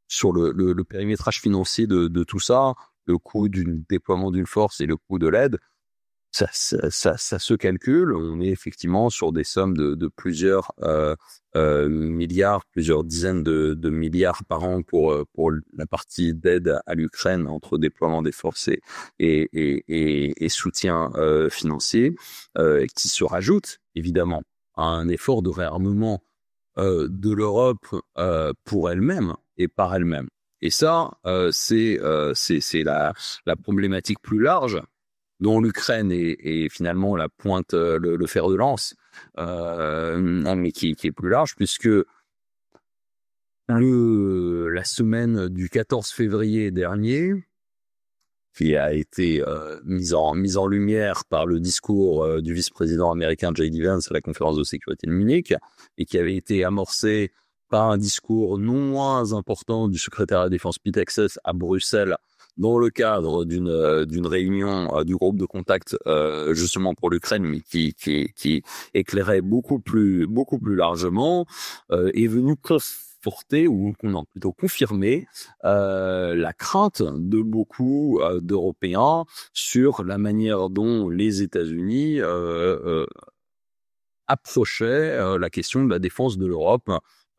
Sur le périmétrage financier de tout ça, le coût du déploiement d'une force et le coût de l'aide, ça se calcule. On est effectivement sur des sommes de plusieurs milliards, plusieurs dizaines de milliards par an pour la partie d'aide à l'Ukraine, entre déploiement des forces et soutien financier, qui se rajoute évidemment à un effort de réarmement de l'Europe pour elle-même et par elle-même. Et ça, c'est la problématique plus large, dont l'Ukraine est finalement la pointe, le fer de lance, mais qui est plus large, puisque la semaine du 14 février dernier, qui a été mise en lumière par le discours du vice-président américain J.D. Vance à la conférence de sécurité de Munich, et qui avait été amorcé par un discours non moins important du secrétaire à la défense Pete Hegseth à Bruxelles, dans le cadre d'une réunion du groupe de contact justement pour l'Ukraine, mais qui éclairait beaucoup plus largement, est venu conforter, ou plutôt confirmer, la crainte de beaucoup d'Européens sur la manière dont les États-Unis approchaient la question de la défense de l'Europe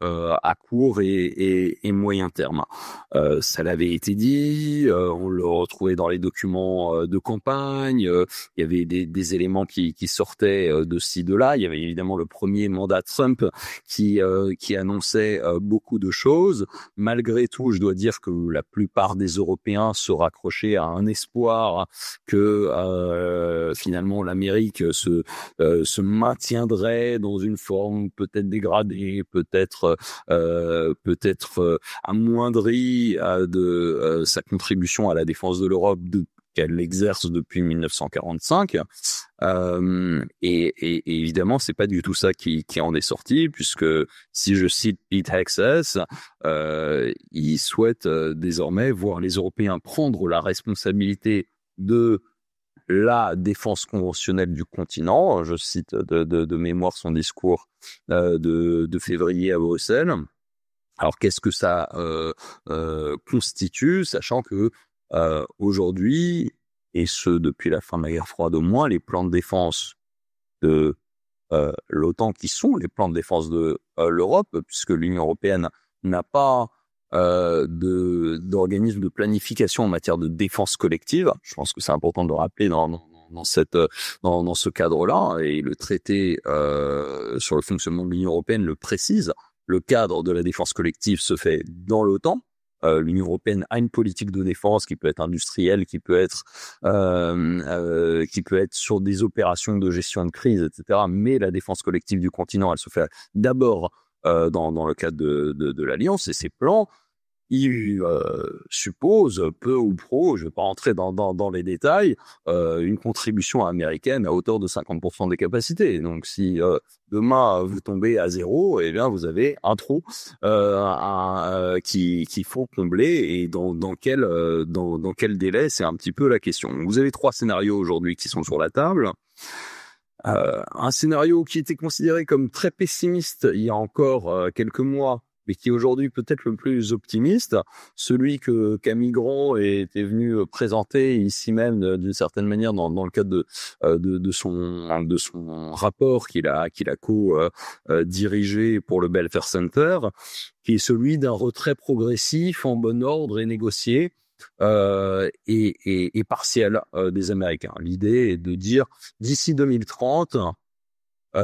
à court et moyen terme. Ça l'avait été dit, on le retrouvait dans les documents de campagne, il y avait des éléments qui sortaient de ci, de là. Il y avait évidemment le premier mandat Trump qui annonçait beaucoup de choses. Malgré tout, je dois dire que la plupart des Européens se raccrochaient à un espoir que finalement l'Amérique se maintiendrait dans une forme peut-être dégradée, peut-être amoindrie de sa contribution à la défense de l'Europe qu'elle exerce depuis 1945. Et évidemment, c'est pas du tout ça qui en est sorti, puisque si je cite Pete Hegseth, il souhaite désormais voir les Européens prendre la responsabilité de la défense conventionnelle du continent. Je cite de mémoire son discours de février à Bruxelles. Alors, qu'est-ce que ça constitue, sachant que aujourd'hui, et ce depuis la fin de la guerre froide au moins, les plans de défense de l'OTAN, qui sont les plans de défense de l'Europe, puisque l'Union européenne n'a pas d'organisme de planification en matière de défense collective. Je pense que c'est important de le rappeler dans ce cadre-là, et le traité sur le fonctionnement de l'Union européenne le précise. Le cadre de la défense collective se fait dans l'OTAN. L'Union européenne a une politique de défense qui peut être industrielle, qui peut être sur des opérations de gestion de crise, etc. Mais la défense collective du continent, elle se fait d'abord dans le cadre de l'Alliance, et ces plans, il suppose, peu ou prou, je ne vais pas rentrer dans les détails, une contribution américaine à hauteur de 50% des capacités. Donc, si demain vous tombez à zéro, eh bien vous avez un trou qu'il faut combler, et dans quel délai, c'est un petit peu la question. Vous avez 3 scénarios aujourd'hui qui sont sur la table. Un scénario qui était considéré comme très pessimiste il y a encore quelques mois, mais qui est aujourd'hui peut-être le plus optimiste, celui que Camille Grand était venu présenter ici même d'une certaine manière dans le cadre de son rapport qu'il a dirigé pour le Belfer Center, qui est celui d'un retrait progressif en bon ordre et négocié et partiel des Américains. L'idée est de dire d'ici 2030,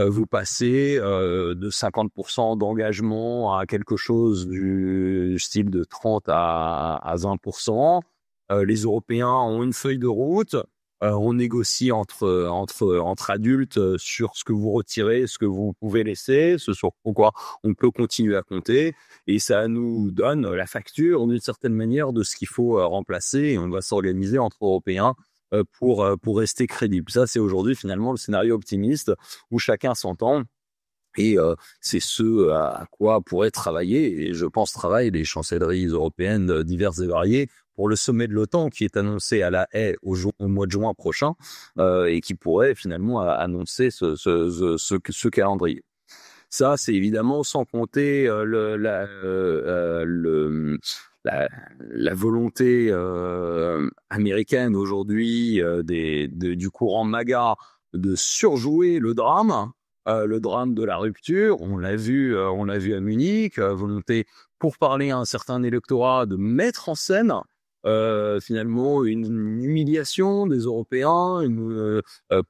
vous passez de 50% d'engagement à quelque chose du style de 30 à 20%. Les Européens ont une feuille de route. On négocie entre adultes sur ce que vous retirez, ce que vous pouvez laisser, ce sur quoi on peut continuer à compter. Et ça nous donne la facture d'une certaine manière de ce qu'il faut remplacer. Et on va s'organiser entre Européens pour rester crédible. Ça, c'est aujourd'hui finalement le scénario optimiste où chacun s'entend. Et c'est ce à quoi pourraient travailler, et je pense travaillent les chancelleries européennes diverses et variées pour le sommet de l'OTAN qui est annoncé à La Haye au mois de juin prochain, et qui pourrait finalement annoncer ce calendrier. Ça, c'est évidemment sans compter la volonté américaine aujourd'hui du courant MAGA de surjouer le drame de la rupture. On l'a vu à Munich, volonté pour parler à un certain électorat de mettre en scène finalement une humiliation des Européens,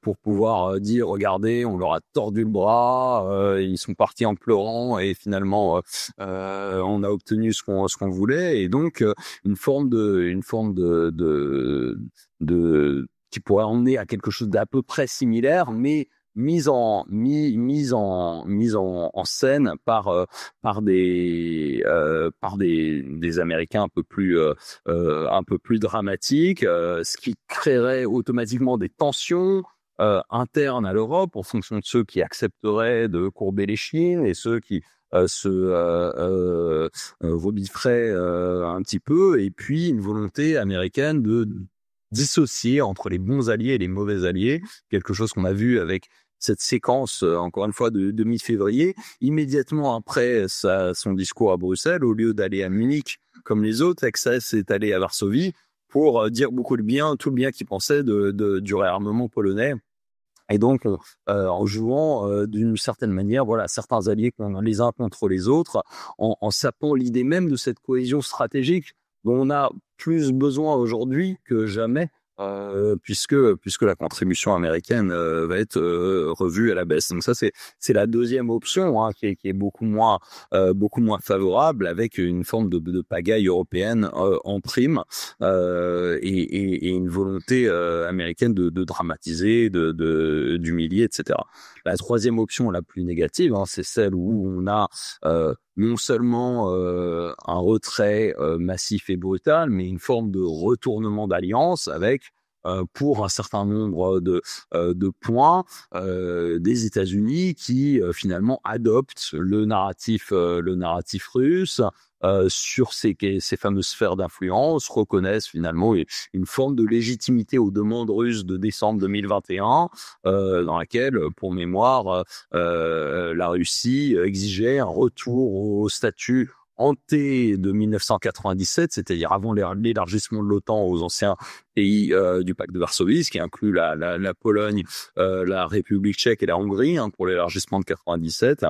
pour pouvoir dire regardez, on leur a tordu le bras, ils sont partis en pleurant et finalement on a obtenu ce qu'on voulait, et donc une forme de qui pourrait emmener à quelque chose d'à peu près similaire, mais mise en scène par des Américains un peu plus dramatiques, ce qui créerait automatiquement des tensions internes à l'Europe en fonction de ceux qui accepteraient de courber les chines et ceux qui rebifferaient un petit peu, et puis une volonté américaine de dissocier entre les bons alliés et les mauvais alliés, quelque chose qu'on a vu avec cette séquence, encore une fois, de mi-février. Immédiatement après son discours à Bruxelles, au lieu d'aller à Munich comme les autres, Access est allé à Varsovie pour dire beaucoup de bien, tout le bien qu'il pensait du réarmement polonais. Et donc, en jouant d'une certaine manière, voilà, certains alliés les uns contre les autres, en sapant l'idée même de cette cohésion stratégique dont on a plus besoin aujourd'hui que jamais, puisque la contribution américaine va être revue à la baisse. Donc ça, c'est la deuxième option, hein, qui est beaucoup moins favorable, avec une forme de pagaille européenne en prime, et une volonté américaine de dramatiser, d'humilier, etc. La troisième option, la plus négative, hein, c'est celle où on a non seulement un retrait massif et brutal, mais une forme de retournement d'alliance avec, pour un certain nombre de points, des États-Unis qui finalement adoptent le narratif russe sur ces fameuses sphères d'influence, reconnaissent finalement une forme de légitimité aux demandes russes de décembre 2021, dans laquelle, pour mémoire, la Russie exigeait un retour au statut hanté de 1997, c'est-à-dire avant l'élargissement de l'OTAN aux anciens pays du pacte de Varsovie, ce qui inclut la Pologne, la République tchèque et la Hongrie, hein, pour l'élargissement de 97.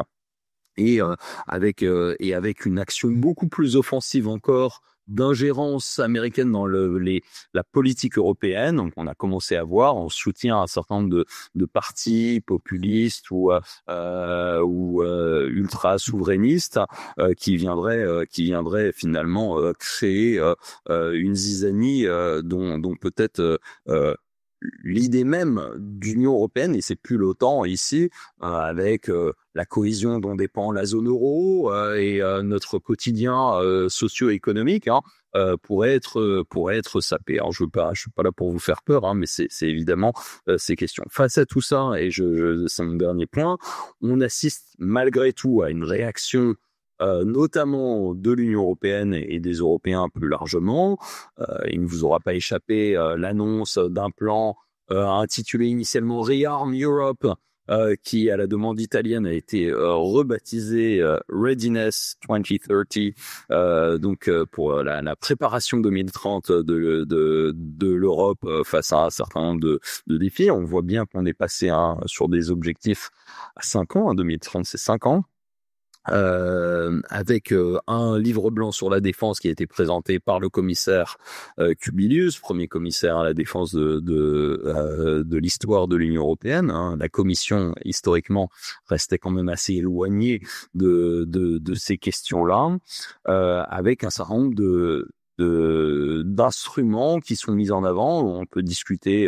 Et avec une action beaucoup plus offensive encore d'ingérence américaine dans la politique européenne. Donc on a commencé à voir en soutien à un certain nombre de partis populistes ou ultra souverainistes qui viendraient finalement créer une zizanie dont peut-être l'idée même d'Union européenne, et c'est plus l'OTAN ici, avec la cohésion dont dépend la zone euro et notre quotidien socio-économique, hein, pourrait être sapé. Alors je suis pas là pour vous faire peur, hein, mais c'est évidemment ces questions. Face à tout ça, et c'est mon dernier point, on assiste malgré tout à une réaction notamment de l'Union européenne et des Européens plus largement. Il ne vous aura pas échappé l'annonce d'un plan intitulé initialement Rearm Europe, qui, à la demande italienne, a été rebaptisé Readiness 2030, donc pour la préparation 2030 de l'Europe face à un certain nombre de défis. On voit bien qu'on est passé sur des objectifs à 5 ans. 2030, c'est 5 ans. avec un livre blanc sur la défense qui a été présenté par le commissaire Kubilius, premier commissaire à la défense de l'histoire de l'Union européenne. Hein. La Commission, historiquement, restait quand même assez éloignée de ces questions-là, avec un certain nombre d'instruments qui sont mis en avant. On peut discuter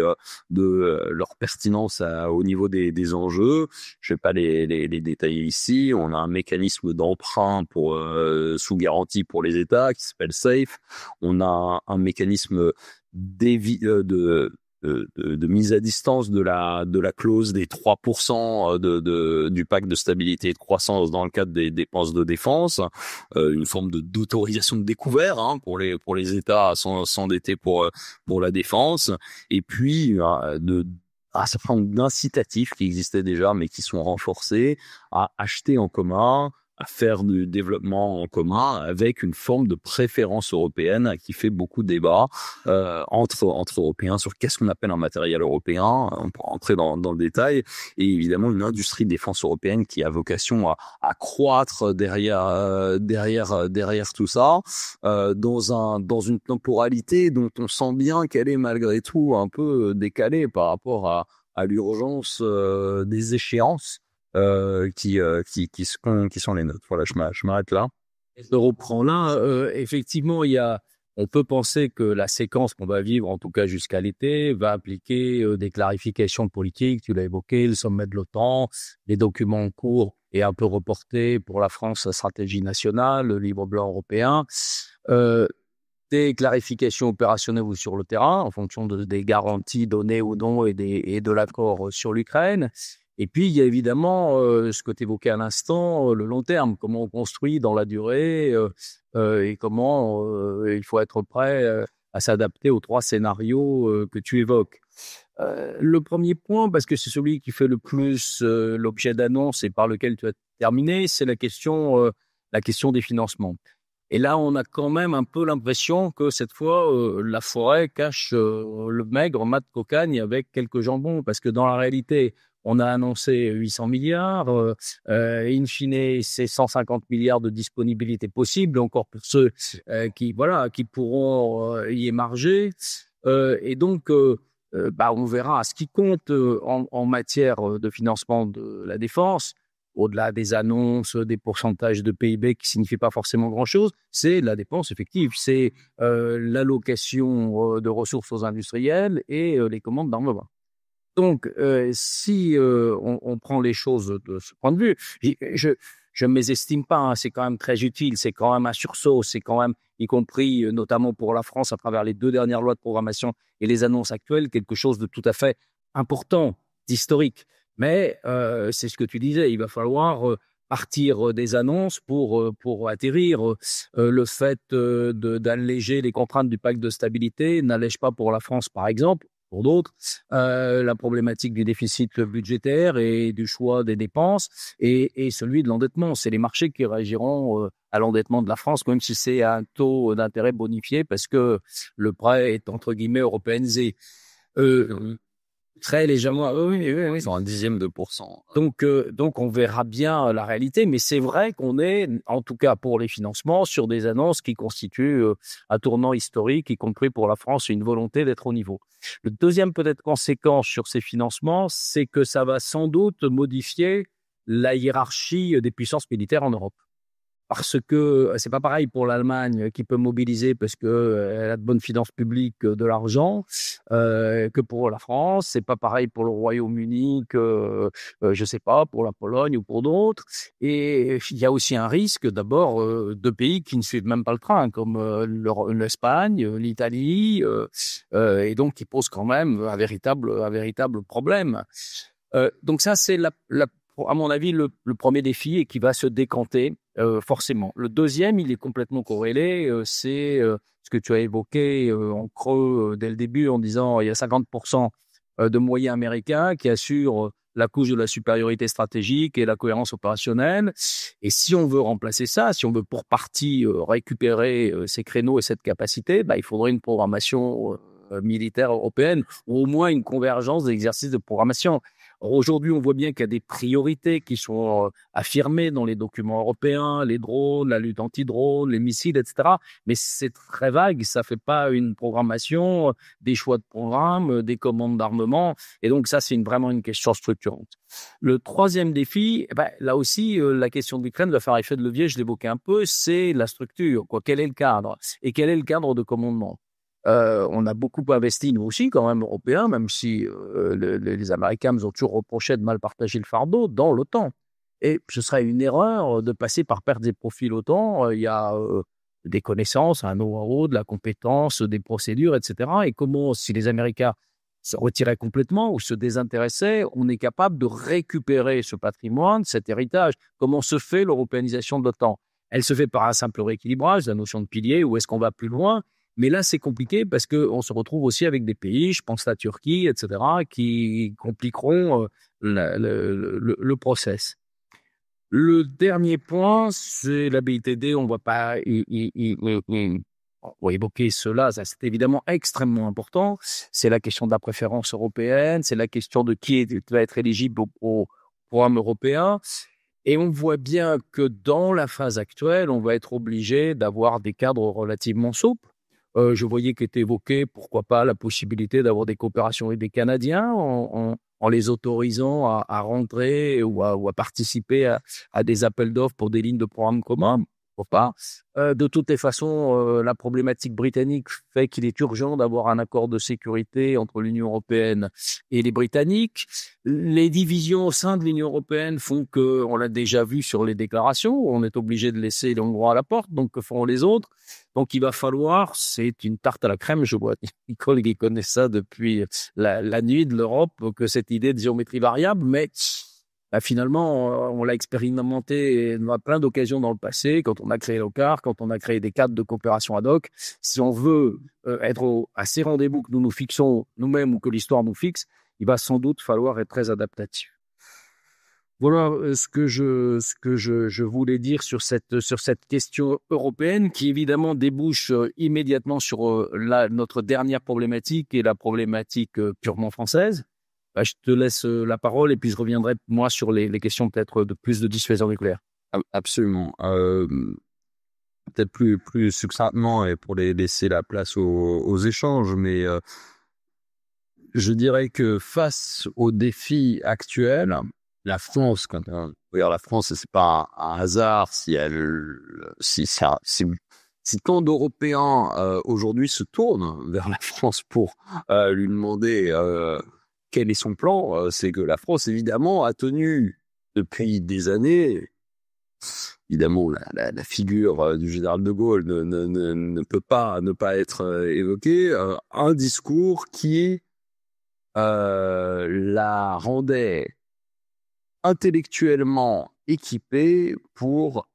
de leur pertinence au niveau des enjeux. Je vais pas les détailler ici. On a un mécanisme d'emprunt sous garantie pour les États qui s'appelle SAFE. On a un mécanisme de mise à distance de la clause des 3% du pacte de stabilité et de croissance dans le cadre des dépenses de défense, une forme d'autorisation de découvert pour les États à s'endetter pour la défense, et puis un certain nombre d'incitatifs qui existaient déjà mais qui sont renforcés à acheter en commun, à faire du développement en commun, avec une forme de préférence européenne qui fait beaucoup de débats entre Européens sur qu'est-ce qu'on appelle un matériel européen. On pourra entrer dans le détail, et évidemment une industrie de défense européenne qui a vocation à croître derrière tout ça, dans une temporalité dont on sent bien qu'elle est malgré tout un peu décalée par rapport à l'urgence des échéances qui sont les nôtres. Voilà, je m'arrête là. Je reprends là. Effectivement, on peut penser que la séquence qu'on va vivre, en tout cas jusqu'à l'été, va impliquer des clarifications politiques. Tu l'as évoqué, le sommet de l'OTAN, les documents en cours et un peu reportés pour la France, la stratégie nationale, le livre blanc européen. Des clarifications opérationnelles ou sur le terrain, en fonction des garanties données ou non et de l'accord sur l'Ukraine. Et puis, il y a évidemment ce que tu évoquais à l'instant, le long terme, comment on construit dans la durée et comment il faut être prêt à s'adapter aux 3 scénarios que tu évoques. Le premier point, parce que c'est celui qui fait le plus l'objet d'annonces et par lequel tu as terminé, c'est la question des financements. Et là, on a quand même un peu l'impression que cette fois, la forêt cache le maigre mat de cocagne avec quelques jambons, parce que dans la réalité, on a annoncé 800 milliards, in fine, c'est 150 milliards de disponibilité possible, encore pour ceux qui pourront y émarger. Et donc, on verra ce qui compte en matière de financement de la défense, au-delà des annonces, des pourcentages de PIB qui ne signifient pas forcément grand-chose, c'est la dépense effective, c'est l'allocation de ressources aux industriels et les commandes d'armement. Donc, si on prend les choses de ce point de vue, je ne mésestime pas, c'est quand même très utile, c'est quand même un sursaut, c'est quand même, y compris notamment pour la France à travers les 2 dernières lois de programmation et les annonces actuelles, quelque chose de tout à fait important, d'historique. Mais c'est ce que tu disais, il va falloir partir des annonces pour atterrir. Le fait d'alléger les contraintes du pacte de stabilité n'allège pas pour la France, par exemple, pour d'autres, la problématique du déficit budgétaire et du choix des dépenses et celui de l'endettement. C'est les marchés qui réagiront à l'endettement de la France, même si c'est un taux d'intérêt bonifié parce que le prêt est entre guillemets européanisé. Très légèrement, oui. Sur 0,1%. Donc, on verra bien la réalité, mais c'est vrai qu'on est, en tout cas pour les financements, sur des annonces qui constituent un tournant historique, y compris pour la France, une volonté d'être au niveau. Le deuxième peut-être conséquence sur ces financements, c'est que ça va sans doute modifier la hiérarchie des puissances militaires en Europe. Parce que c'est pas pareil pour l'Allemagne qui peut mobiliser parce que elle a de bonnes finances publiques de l'argent que pour la France. C'est pas pareil pour le Royaume-Uni que je sais pas pour la Pologne ou pour d'autres. Et il y a aussi un risque d'abord de pays qui ne suivent même pas le train comme l'Espagne, l'Italie et donc qui posent quand même un véritable problème. Donc ça c'est à mon avis, le premier défi et qui va se décanter forcément. Le deuxième, il est complètement corrélé, c'est ce que tu as évoqué en creux dès le début en disant il y a 50% de moyens américains qui assurent la couche de la supériorité stratégique et la cohérence opérationnelle. Et si on veut remplacer ça, si on veut pour partie récupérer ces créneaux et cette capacité, il faudrait une programmation militaire européenne ou au moins une convergence d'exercices de programmation. Alors aujourd'hui, on voit bien qu'il y a des priorités qui sont affirmées dans les documents européens, les drones, la lutte anti-drone, les missiles, etc. Mais c'est très vague, ça fait pas une programmation, des choix de programme, des commandes d'armement. Et donc ça, c'est vraiment une question structurante. Le troisième défi, là aussi, la question de l'Ukraine va faire effet de levier, je l'évoquais un peu, c'est la structure. Quel est le cadre? Et quel est le cadre de commandement? On a beaucoup investi, nous aussi, quand même, Européens, même si les Américains nous ont toujours reproché de mal partager le fardeau dans l'OTAN. Et ce serait une erreur de passer par perte des profits l'OTAN. Il y a des connaissances, un know-how, de la compétence, des procédures, etc. Et comment, si les Américains se retiraient complètement ou se désintéressaient, on est capable de récupérer ce patrimoine, cet héritage. Comment se fait l'européanisation de l'OTAN? Elle se fait par un simple rééquilibrage, la notion de pilier, ou est-ce qu'on va plus loin? Mais là, c'est compliqué parce qu'on se retrouve aussi avec des pays, je pense la Turquie, etc., qui compliqueront le process. Le dernier point, c'est la BITD. On ne va pas on va évoquer cela, ça c'est évidemment extrêmement important. C'est la question de la préférence européenne, c'est la question de qui va être éligible au programme européen. Et on voit bien que dans la phase actuelle, on va être obligé d'avoir des cadres relativement souples. Je voyais qu'était évoqué, pourquoi pas, la possibilité d'avoir des coopérations avec des Canadiens en les autorisant à rentrer ou à participer à des appels d'offres pour des lignes de programme communs. Pourquoi pas. De toutes les façons, la problématique britannique fait qu'il est urgent d'avoir un accord de sécurité entre l'Union européenne et les Britanniques. Les divisions au sein de l'Union européenne font que, on l'a déjà vu sur les déclarations, on est obligé de laisser les Hongrois à la porte, donc que feront les autres? Donc il va falloir, c'est une tarte à la crème, je vois Nicole qui connaît ça depuis la nuit de l'Europe, que cette idée de géométrie variable, mais finalement, on l'a expérimenté à plein d'occasions dans le passé, quand on a créé l'OCAR, quand on a créé des cadres de coopération ad hoc. Si on veut être à ces rendez-vous que nous nous fixons nous-mêmes ou que l'histoire nous fixe, il va sans doute falloir être très adaptatif. Voilà ce que je voulais dire sur cette question européenne qui évidemment débouche immédiatement sur notre dernière problématique et la problématique purement française. Je te laisse la parole et puis je reviendrai moi sur les questions peut-être de plus de dissuasion nucléaire. Absolument. Peut-être plus succinctement et pour laisser la place aux échanges, mais je dirais que face aux défis actuels, la France, quand on regarde la France, c'est pas un hasard si tant d'Européens aujourd'hui se tournent vers la France pour lui demander quel est son plan, c'est que la France évidemment a tenu depuis des années. Évidemment, la figure du général de Gaulle ne peut pas ne pas être évoquée. Un discours qui la rendait intellectuellement équipée pour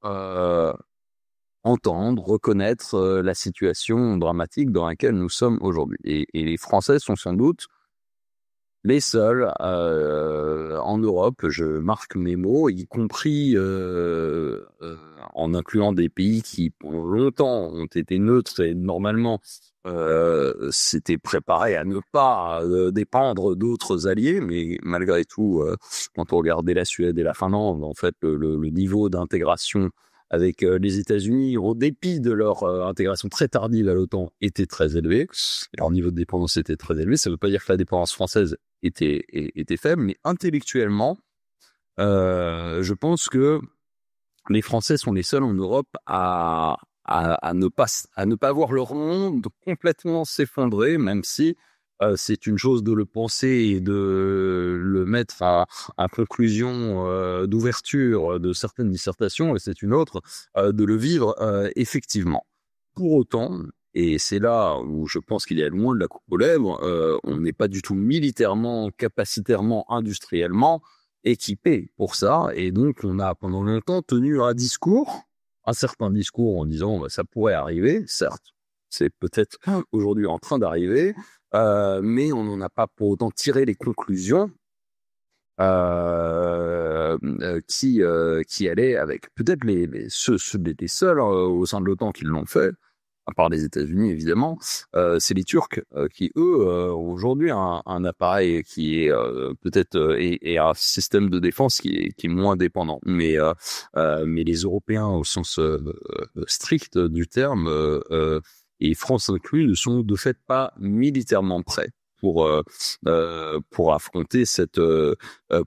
entendre, reconnaître la situation dramatique dans laquelle nous sommes aujourd'hui. Et les Français sont sans doute les seuls en Europe, je marque mes mots, y compris en incluant des pays qui pendant longtemps ont été neutres et normalement s'étaient préparés à ne pas dépendre d'autres alliés, mais malgré tout, quand on regardait la Suède et la Finlande, en fait, le niveau d'intégration avec les États-Unis, au dépit de leur intégration très tardive à l'OTAN, était très élevé. Leur niveau de dépendance était très élevé. Ça ne veut pas dire que la dépendance française était faible, mais intellectuellement, je pense que les Français sont les seuls en Europe à ne pas voir leur monde complètement s'effondrer, même si c'est une chose de le penser et de le mettre à conclusion d'ouverture de certaines dissertations, et c'est une autre de le vivre effectivement. Pour autant, et c'est là où je pense qu'il y a loin de la coupe aux lèvres, on n'est pas du tout militairement, capacitairement, industriellement équipé pour ça, et donc on a pendant longtemps tenu un certain discours en disant ça pourrait arriver, certes, c'est peut-être aujourd'hui en train d'arriver, mais on n'en a pas pour autant tiré les conclusions qui allaient avec. Peut-être les seuls au sein de l'OTAN qui l'ont fait, à part les États-Unis évidemment, c'est les Turcs qui eux ont aujourd'hui un appareil qui est peut-être et un système de défense qui est moins dépendant. Mais les Européens au sens strict du terme et France inclus ne sont de fait pas militairement prêts pour affronter cette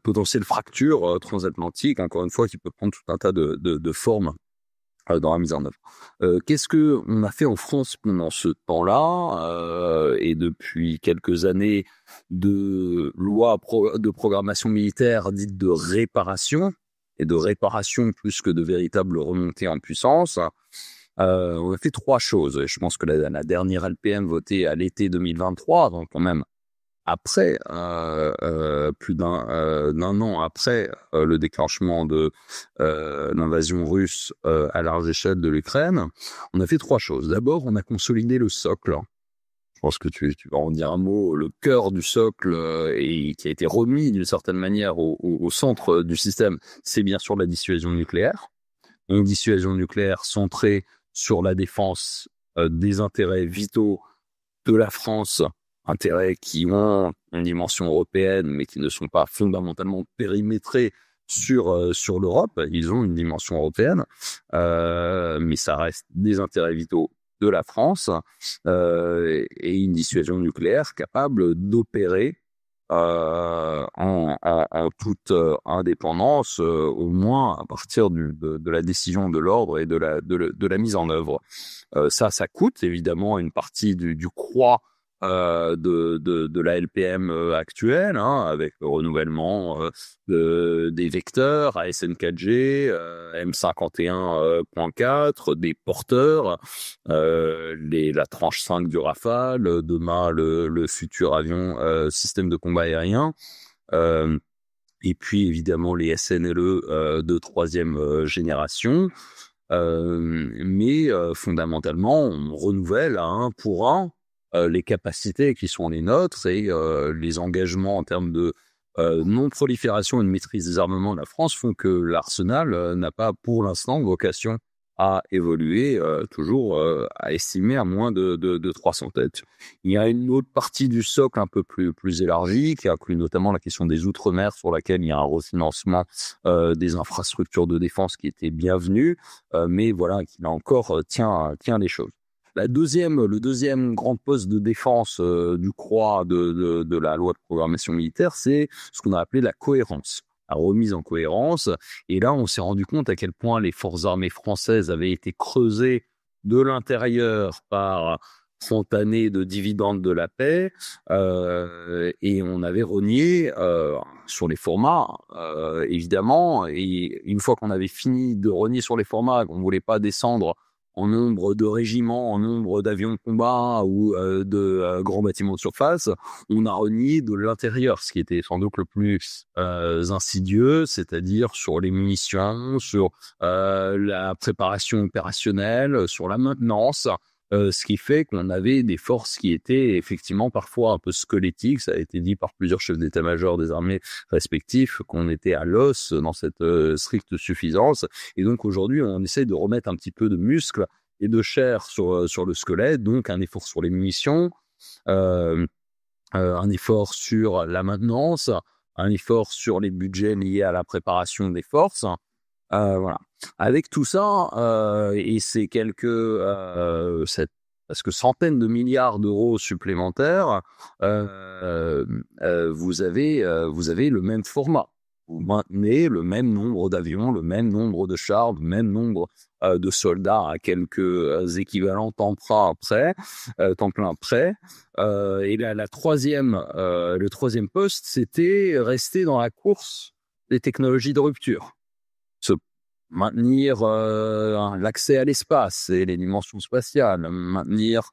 potentielle fracture transatlantique, encore une fois, qui peut prendre tout un tas de formes dans la mise en œuvre. Qu'est-ce que on a fait en France pendant ce temps-là et depuis quelques années de loi de programmation militaire dite de réparation, et de réparation plus que de véritable remontée en puissance. On a fait trois choses. Je pense que la dernière LPM votée à l'été 2023, donc quand même après, plus d'un an après le déclenchement de l'invasion russe à large échelle de l'Ukraine, on a fait trois choses. D'abord, on a consolidé le socle. Je pense que tu vas en dire un mot. Le cœur du socle et qui a été remis d'une certaine manière au centre du système, c'est bien sûr la dissuasion nucléaire. Une dissuasion nucléaire centrée sur la défense des intérêts vitaux de la France, intérêts qui ont une dimension européenne, mais qui ne sont pas fondamentalement périmétrés sur l'Europe. Ils ont une dimension européenne, mais ça reste des intérêts vitaux de la France et une dissuasion nucléaire capable d'opérer en toute indépendance, au moins à partir de la décision de l'ordre et de la mise en œuvre. Ça coûte évidemment une partie du croît de la LPM actuelle, avec le renouvellement des vecteurs ASN 4G, M51.4, des porteurs, la tranche 5 du Rafale, demain le futur avion système de combat aérien, et puis évidemment les SNLE de troisième génération. Mais fondamentalement, on renouvelle à 1 pour 1 les capacités qui sont les nôtres et les engagements en termes de non-prolifération et de maîtrise des armements de la France font que l'arsenal n'a pas pour l'instant vocation à évoluer, toujours à estimer à moins de 300 têtes. Il y a une autre partie du socle un peu plus élargie qui inclut notamment la question des Outre-mer sur laquelle il y a un refinancement des infrastructures de défense qui était bienvenu, mais voilà, qui là encore tient les choses. Le deuxième grand poste de défense du croît de la loi de programmation militaire, c'est ce qu'on a appelé la cohérence, la remise en cohérence. Et là, on s'est rendu compte à quel point les forces armées françaises avaient été creusées de l'intérieur par 30 années de dividendes de la paix, et on avait rogné sur les formats, évidemment. Et une fois qu'on avait fini de rogner sur les formats, qu'on ne voulait pas descendre en nombre de régiments, en nombre d'avions de combat ou de grands bâtiments de surface, on a renié de l'intérieur, ce qui était sans doute le plus insidieux, c'est-à-dire sur les munitions, sur la préparation opérationnelle, sur la maintenance, ce qui fait qu'on avait des forces qui étaient effectivement parfois un peu squelettiques. Ça a été dit par plusieurs chefs d'état-major des armées respectifs qu'on était à l'os dans cette stricte suffisance. Et donc aujourd'hui, on essaie de remettre un petit peu de muscle et de chair sur le squelette, donc un effort sur les munitions, un effort sur la maintenance, un effort sur les budgets liés à la préparation des forces. Voilà. Avec tout ça et ces presque centaines de milliards d'euros supplémentaires, vous avez le même format. Vous maintenez le même nombre d'avions, le même nombre de chars, le même nombre de soldats à quelques équivalents temps plein près. Et le troisième poste, c'était rester dans la course des technologies de rupture. Maintenir l'accès à l'espace et les dimensions spatiales, maintenir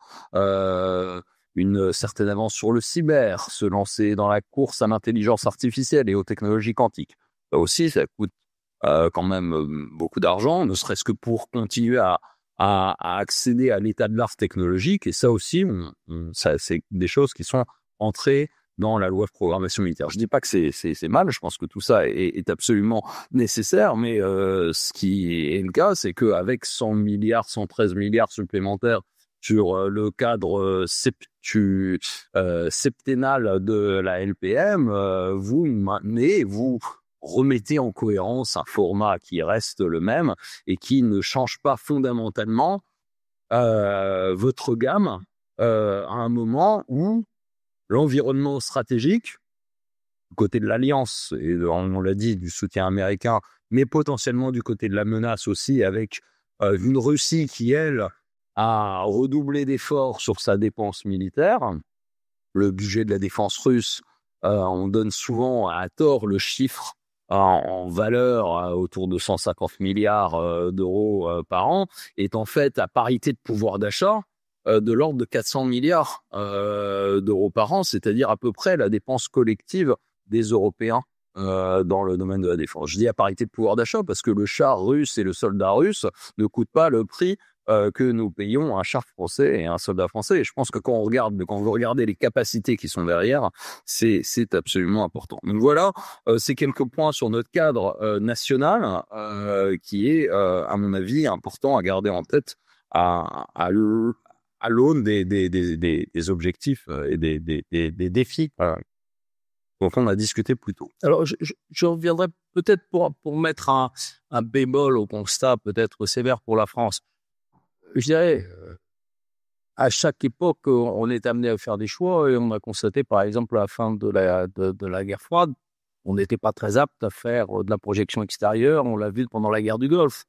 une certaine avance sur le cyber, se lancer dans la course à l'intelligence artificielle et aux technologies quantiques. Ça aussi, ça coûte quand même beaucoup d'argent, ne serait-ce que pour continuer à accéder à l'état de l'art technologique. Et ça aussi, ça, c'est des choses qui sont entrées dans la loi de programmation militaire. Je dis pas que c'est mal, je pense que tout ça est absolument nécessaire, mais ce qui est le cas, c'est qu'avec 113 milliards supplémentaires sur le cadre septennal de la LPM, vous remettez en cohérence un format qui reste le même et qui ne change pas fondamentalement votre gamme à un moment où l'environnement stratégique, du côté de l'alliance, et on l'a dit, du soutien américain, mais potentiellement du côté de la menace aussi, avec une Russie qui, elle, a redoublé d'efforts sur sa dépense militaire. Le budget de la défense russe, on donne souvent à tort le chiffre en valeur autour de 150 milliards d'euros par an, est en fait à parité de pouvoir d'achat de l'ordre de 400 milliards d'euros par an, c'est-à-dire à peu près la dépense collective des Européens dans le domaine de la défense. Je dis à parité de pouvoir d'achat parce que le char russe et le soldat russe ne coûtent pas le prix que nous payons un char français et un soldat français. Et je pense que quand vous regardez les capacités qui sont derrière, c'est absolument important. Donc voilà, c'est quelques points sur notre cadre national qui est, à mon avis, important à garder en tête à l'aune des objectifs et des défis dont on a discuté plus tôt. Alors, je reviendrai peut-être pour mettre un bémol au constat peut-être sévère pour la France. Je dirais, à chaque époque, on est amené à faire des choix et on a constaté, par exemple, à la fin de la guerre froide, on n'était pas très apte à faire de la projection extérieure. On l'a vu pendant la guerre du Golfe.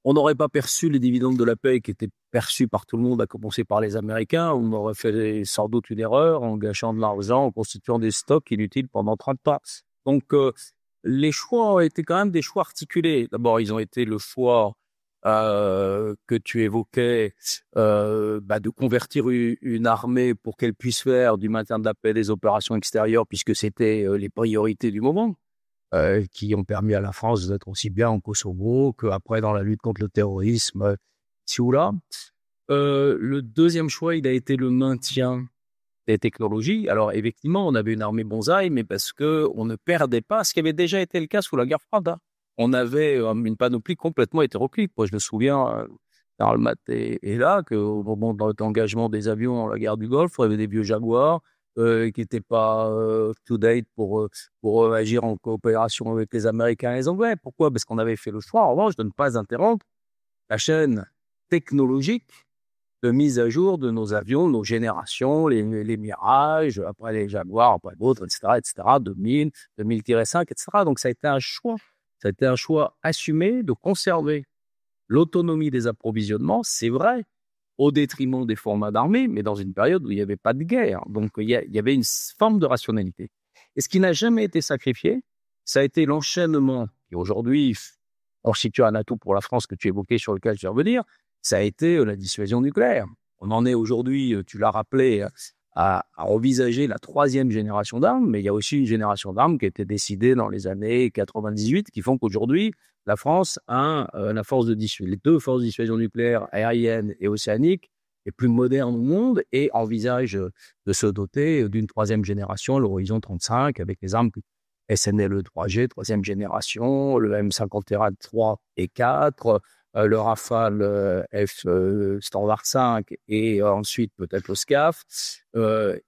On n'aurait pas perçu les dividendes de la paix qui étaient perçus par tout le monde, à commencer par les Américains. On aurait fait sans doute une erreur en gâchant de l'argent, en constituant des stocks inutiles pendant 30 ans. Donc, les choix ont été quand même des choix articulés. D'abord, ils ont été le choix que tu évoquais, de convertir une armée pour qu'elle puisse faire du maintien de la paix, des opérations extérieures, puisque c'était les priorités du moment, qui ont permis à la France d'être aussi bien en Kosovo qu'après dans la lutte contre le terrorisme, ici ou là. Le deuxième choix, il a été le maintien des technologies. Alors, effectivement, on avait une armée bonsaï, mais parce qu'on ne perdait pas, ce qui avait déjà été le cas sous la guerre froide. On avait une panoplie complètement hétéroclite. Moi, je me souviens, Karl Matt est là, qu'au moment de l'engagement des avions dans la guerre du Golfe, il y avait des vieux Jaguars qui n'étaient pas up-to-date pour agir en coopération avec les Américains et les Anglais. Pourquoi ? Parce qu'on avait fait le choix, en revanche, de ne pas interrompre la chaîne technologique de mise à jour de nos avions, nos générations, les Mirage, après les Jaguars, après d'autres, etc., 2000, 2000-5, etc. Donc, ça a été un choix. Ça a été un choix assumé de conserver l'autonomie des approvisionnements, c'est vrai, au détriment des formats d'armée, mais dans une période où il n'y avait pas de guerre. Donc, il y avait une forme de rationalité. Et ce qui n'a jamais été sacrifié, ça a été l'enchaînement, qui aujourd'hui constitue un atout pour la France que tu évoquais, sur lequel je vais revenir, ça a été la dissuasion nucléaire. On en est aujourd'hui, tu l'as rappelé, à envisager la 3e génération d'armes, mais il y a aussi une génération d'armes qui a été décidée dans les années 98, qui font qu'aujourd'hui, la France a les 2 forces de dissuasion nucléaire aérienne et océanique les plus modernes au monde et envisage de se doter d'une 3e génération à l'horizon 35 avec les armes SNLE 3G, 3e génération, le M51 3 et 4, le Rafale F standard 5 et ensuite peut-être le SCAF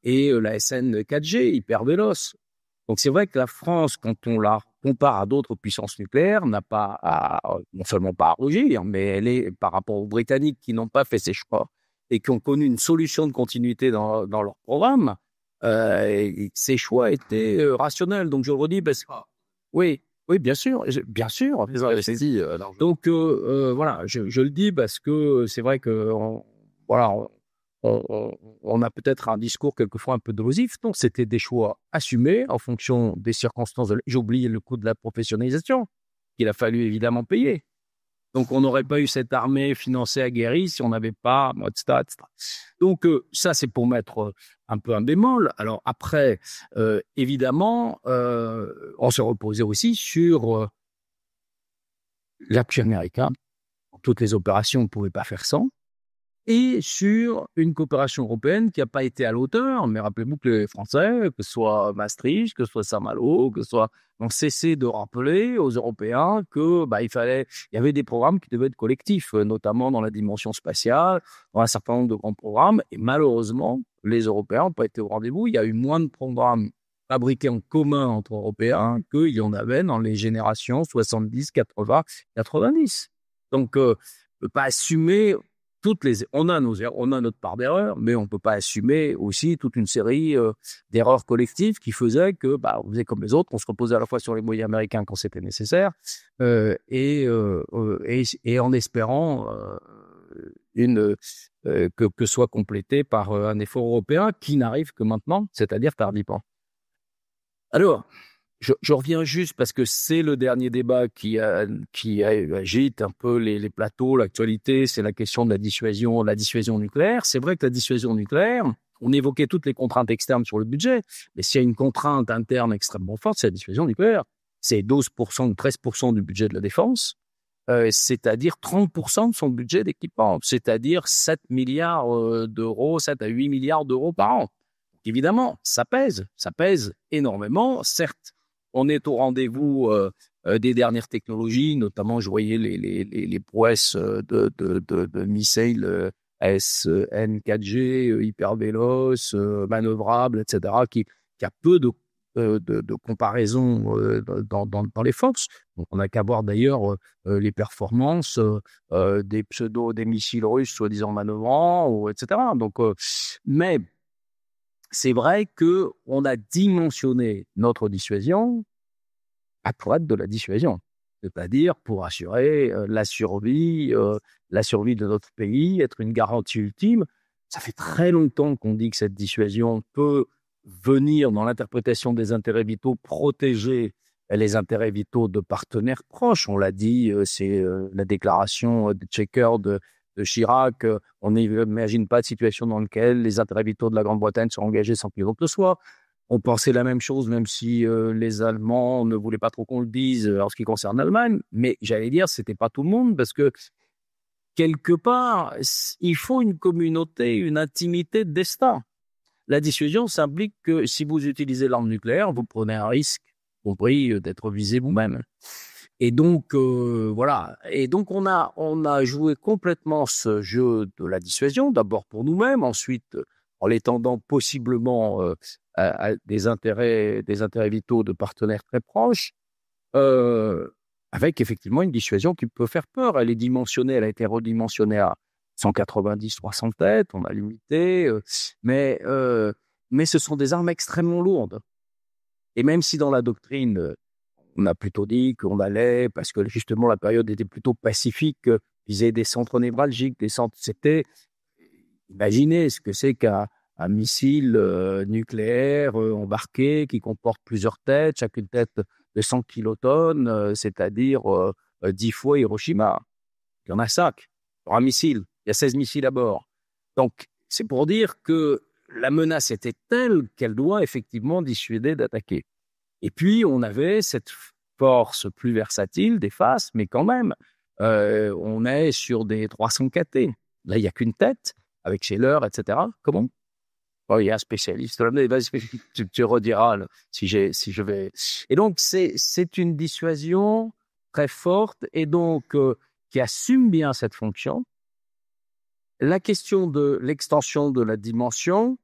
et la SN 4G hyper véloce. Donc c'est vrai que la France, quand on la compare à d'autres puissances nucléaires, n'a pas non seulement pas à rougir, mais elle est par rapport aux Britanniques qui n'ont pas fait ces choix et qui ont connu une solution de continuité dans leur programme. Et ces choix étaient rationnels. Donc je le redis parce que oui, bien sûr. Donc voilà, je le dis parce que c'est vrai que on a peut-être un discours quelquefois un peu dolosif. Non, c'était des choix assumés en fonction des circonstances. J'ai oublié le coût de la professionnalisation qu'il a fallu évidemment payer. Donc, on n'aurait pas eu cette armée financée aguerrie si on n'avait pas, etc. Donc, ça, c'est pour mettre un peu un bémol. Alors, après, évidemment, on se reposait aussi sur l'appui américain. Toutes les opérations, on ne pouvait pas faire sans. et sur une coopération européenne qui n'a pas été à l'auteur. Mais rappelez-vous que les Français, que ce soit Maastricht, que ce soit Saint-Malo, que ce soit, ont cessé de rappeler aux Européens que il y avait des programmes qui devaient être collectifs, notamment dans la dimension spatiale, dans un certain nombre de grands programmes. Et malheureusement, les Européens n'ont pas été au rendez-vous. Il y a eu moins de programmes fabriqués en commun entre Européens qu'il y en avait dans les générations 70, 80, 90. Donc, on ne peut pas assumer on a notre part d'erreurs, mais on ne peut pas assumer aussi toute une série d'erreurs collectives qui faisaient que, on faisait comme les autres, on se reposait à la fois sur les moyens américains quand c'était nécessaire, et en espérant que soit complété par un effort européen qui n'arrive que maintenant, c'est-à-dire tardivement. Alors, je reviens juste parce que c'est le dernier débat qui agite un peu les plateaux, l'actualité, c'est la question de la dissuasion nucléaire. C'est vrai que la dissuasion nucléaire, on évoquait toutes les contraintes externes sur le budget, mais s'il y a une contrainte interne extrêmement forte, c'est la dissuasion nucléaire. C'est 12% ou 13% du budget de la défense, c'est-à-dire 30% de son budget d'équipement, c'est-à-dire 7 milliards d'euros, 7 à 8 milliards d'euros par an. Évidemment, ça pèse énormément, certes. On est au rendez-vous des dernières technologies, notamment, je voyais les prouesses de missiles SN4G, hyper véloces, manœuvrables, etc., qui a peu de comparaison dans les forces. Donc, on n'a qu'à voir d'ailleurs les performances des missiles russes soi-disant manœuvrants, etc. Donc, mais c'est vrai qu'on a dimensionné notre dissuasion à droite de la dissuasion, c'est-à-dire pour assurer la survie de notre pays, être une garantie ultime. Ça fait très longtemps qu'on dit que cette dissuasion peut venir dans l'interprétation des intérêts vitaux, protéger les intérêts vitaux de partenaires proches. On l'a dit, c'est la déclaration de Chequers de Chirac, on n'imagine pas de situation dans laquelle les intérêts vitaux de la Grande-Bretagne sont engagés sans qu'il y ait que ce soit. On pensait la même chose, même si les Allemands ne voulaient pas trop qu'on le dise en ce qui concerne l'Allemagne. Mais j'allais dire, c'était pas tout le monde, parce que quelque part, il faut une communauté, une intimité de destin. La dissuasion s'implique que si vous utilisez l'arme nucléaire, vous prenez un risque, y compris d'être visé vous-même. Et donc, voilà. Et donc, on a joué complètement ce jeu de la dissuasion, d'abord pour nous-mêmes, ensuite en l'étendant possiblement à des intérêts vitaux de partenaires très proches, avec effectivement une dissuasion qui peut faire peur. Elle a été redimensionnée à 190, 300 têtes, on a limité, mais ce sont des armes extrêmement lourdes. Et même si dans la doctrine, on a plutôt dit qu'on allait, parce que justement la période était plutôt pacifique, viser des centres névralgiques, imaginez ce que c'est qu'un missile nucléaire embarqué qui comporte plusieurs têtes, chacune tête de 100 kilotonnes, c'est-à-dire 10 fois Hiroshima. Il y en a 5 pour un missile, il y a 16 missiles à bord. Donc c'est pour dire que la menace était telle qu'elle doit effectivement dissuader d'attaquer. Et puis, on avait cette force plus versatile des faces, mais quand même, on est sur des 300 KT. Là, il n'y a qu'une tête, avec Scheller, etc. Comment ? Il y a un spécialiste. Tu rediras là, si je vais. Et donc, c'est une dissuasion très forte et donc qui assume bien cette fonction. La question de l'extension de la dimension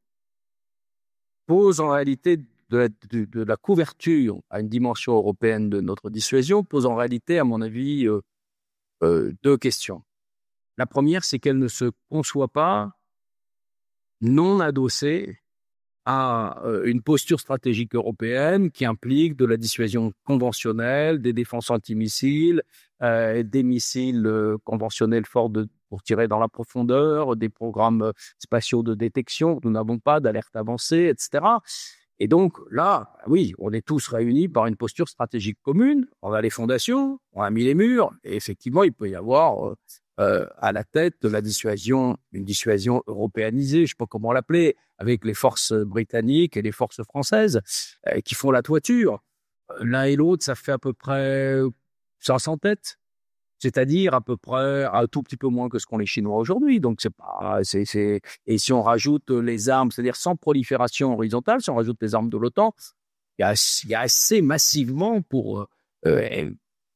pose en réalité de la couverture à une dimension européenne de notre dissuasion pose en réalité, à mon avis, deux questions. La première, c'est qu'elle ne se conçoit pas non adossée à une posture stratégique européenne qui implique de la dissuasion conventionnelle, des défenses antimissiles, des missiles conventionnels forts pour tirer dans la profondeur, des programmes spatiaux de détection. Nous n'avons pas d'alerte avancée, etc. Et donc là, oui, on est tous réunis par une posture stratégique commune. On a les fondations, on a mis les murs, et effectivement, il peut y avoir à la tête de la dissuasion, une dissuasion européanisée, je ne sais pas comment l'appeler, avec les forces britanniques et les forces françaises qui font la toiture. L'un et l'autre, ça fait à peu près 500 têtes. c'est-à-dire à peu près un tout petit peu moins que ce qu'ont les Chinois aujourd'hui. Donc et si on rajoute les armes, c'est-à-dire sans prolifération horizontale, si on rajoute les armes de l'OTAN, il y a assez massivement pour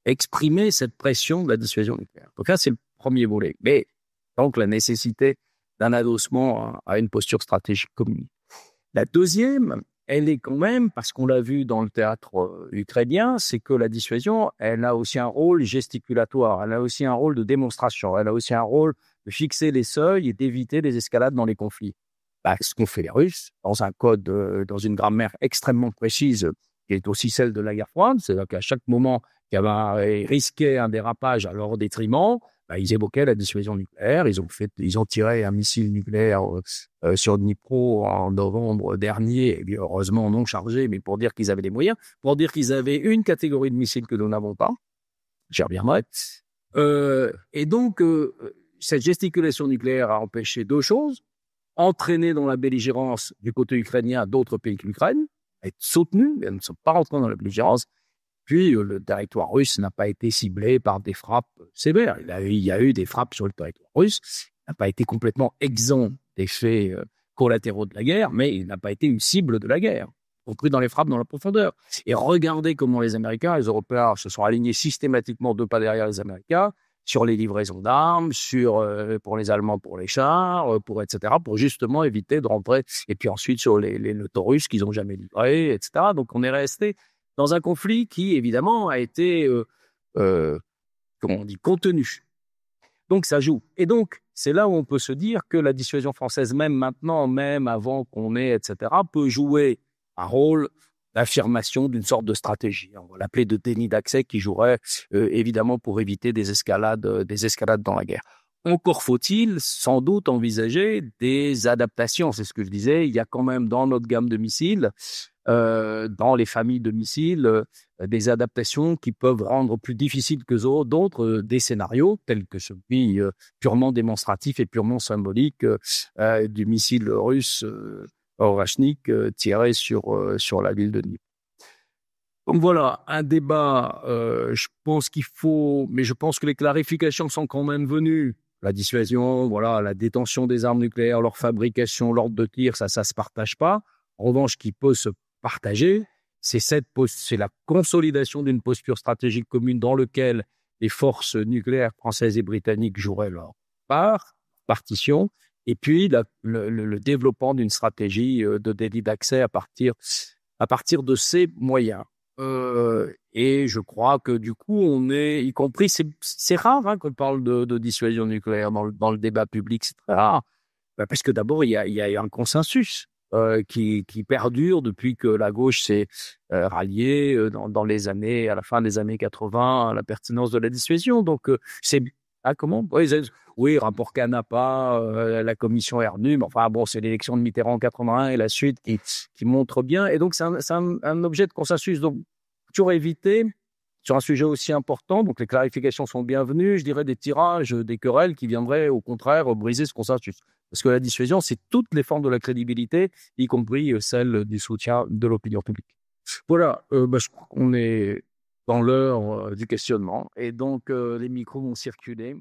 exprimer cette pression de la dissuasion nucléaire. Donc là, c'est le premier volet. Mais donc la nécessité d'un adossement à une posture stratégique commune. La deuxième, elle est quand même, parce qu'on l'a vu dans le théâtre ukrainien, c'est que la dissuasion, elle a aussi un rôle gesticulatoire, elle a aussi un rôle de démonstration, elle a aussi un rôle de fixer les seuils et d'éviter les escalades dans les conflits. Ce qu'ont fait les Russes, dans un code, dans une grammaire extrêmement précise, qui est aussi celle de la guerre froide, c'est-à-dire qu'à chaque moment qu'il y avait risqué un dérapage à leur détriment, ils évoquaient la dissuasion nucléaire. Ils ont tiré un missile nucléaire sur Dnipro en novembre dernier, et bien heureusement non chargé, mais pour dire qu'ils avaient les moyens, pour dire qu'ils avaient une catégorie de missiles que nous n'avons pas. J'y reviendrai. Et donc, cette gesticulation nucléaire a empêché deux choses: entraîner dans la belligérance du côté ukrainien d'autres pays que l'Ukraine, être soutenus, mais elles ne sont pas rentrés dans la belligérance. Puis, le territoire russe n'a pas été ciblé par des frappes sévères. Il y a eu des frappes sur le territoire russe. Il n'a pas été complètement exempt d'effets collatéraux de la guerre, mais il n'a pas été une cible de la guerre, y compris dans les frappes dans la profondeur. Et regardez comment les Américains, les Européens se sont alignés systématiquement deux pas derrière les Américains sur les livraisons d'armes, pour les Allemands, pour les chars, etc., pour justement éviter de rentrer. Et puis ensuite sur les Taurus qu'ils n'ont jamais livrés, etc. Donc on est resté dans un conflit qui, évidemment, a été, comment on dit, contenu. Donc, ça joue. Et donc, c'est là où on peut se dire que la dissuasion française, même maintenant, même avant qu'on ait, etc., peut jouer un rôle d'affirmation d'une sorte de stratégie. On va l'appeler de déni d'accès, qui jouerait, évidemment, pour éviter des escalades dans la guerre. Encore faut-il sans doute envisager des adaptations. C'est ce que je disais. Il y a quand même dans notre gamme de missiles, dans les familles de missiles, des adaptations qui peuvent rendre plus difficile que d'autres des scénarios, tels que celui purement démonstratif et purement symbolique du missile russe Orashnik tiré sur la ville de Dnipro. Donc voilà, un débat, je pense que les clarifications sont quand même venues. La dissuasion, voilà, la détention des armes nucléaires, leur fabrication, l'ordre de tir, ça se partage pas. En revanche, ce qui peut se partager, c'est la consolidation d'une posture stratégique commune dans laquelle les forces nucléaires françaises et britanniques joueraient leur partition, et puis le développement d'une stratégie de délit d'accès à partir de ces moyens. Et je crois que du coup, on est, y compris, c'est rare qu'on parle de dissuasion nucléaire dans le débat public, c'est très rare. Parce que d'abord, il y a un consensus qui perdure depuis que la gauche s'est ralliée dans les années, à la fin des années 80, à la pertinence de la dissuasion. Donc, comment? Oui, rapport Canapa, la commission Ernu, mais enfin bon, c'est l'élection de Mitterrand en 81 et la suite qui montre bien. Et donc, c'est un objet de consensus. Donc, toujours éviter, sur un sujet aussi important, donc les clarifications sont bienvenues, je dirais des tirages, des querelles qui viendraient au contraire briser ce consensus. Parce que la dissuasion, c'est toutes les formes de la crédibilité, y compris celle du soutien de l'opinion publique. Voilà, je crois qu'on est dans l'heure du questionnement. Et donc, les micros vont circuler.